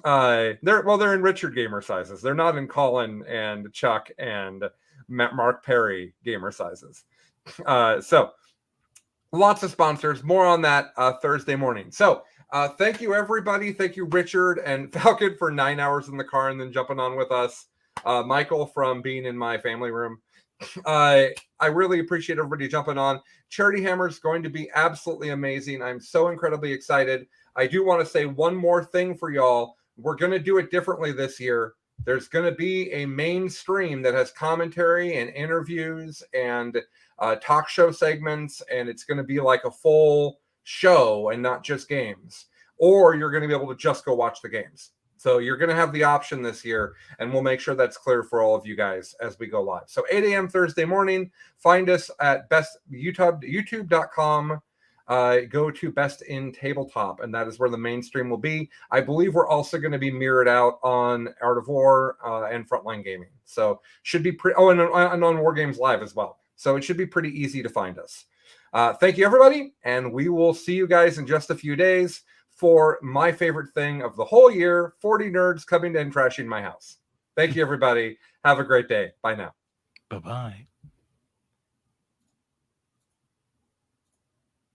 they're in Richard gamer sizes. They're not in Colin and Chuck and Mark Perry gamer sizes. So lots of sponsors. More on that Thursday morning. So thank you, everybody. Thank you, Richard and Falcon, for 9 hours in the car and then jumping on with us. Michael from being in my family room. I really appreciate everybody jumping on. Charity Hammer is going to be absolutely amazing. I'm so incredibly excited. I do want to say one more thing for y'all. We're going to do it differently this year. There's going to be a main stream that has commentary and interviews and talk show segments, and it's going to be like a full show and not just games. Or you're going to be able to just go watch the games. So you're going to have the option this year, and we'll make sure that's clear for all of you guys as we go live. So 8 a.m. Thursday morning, find us at youtube.com. Go to Best in Tabletop, and that is where the mainstream will be. I believe we're also going to be mirrored out on Art of War and Frontline Gaming. So should be pretty. Oh, and on War Games Live as well. So it should be pretty easy to find us. Thank you, everybody, and we will see you guys in just a few days for my favorite thing of the whole year: 40 nerds coming in and trashing my house. Thank you, everybody. Have a great day. Bye now. Bye-bye.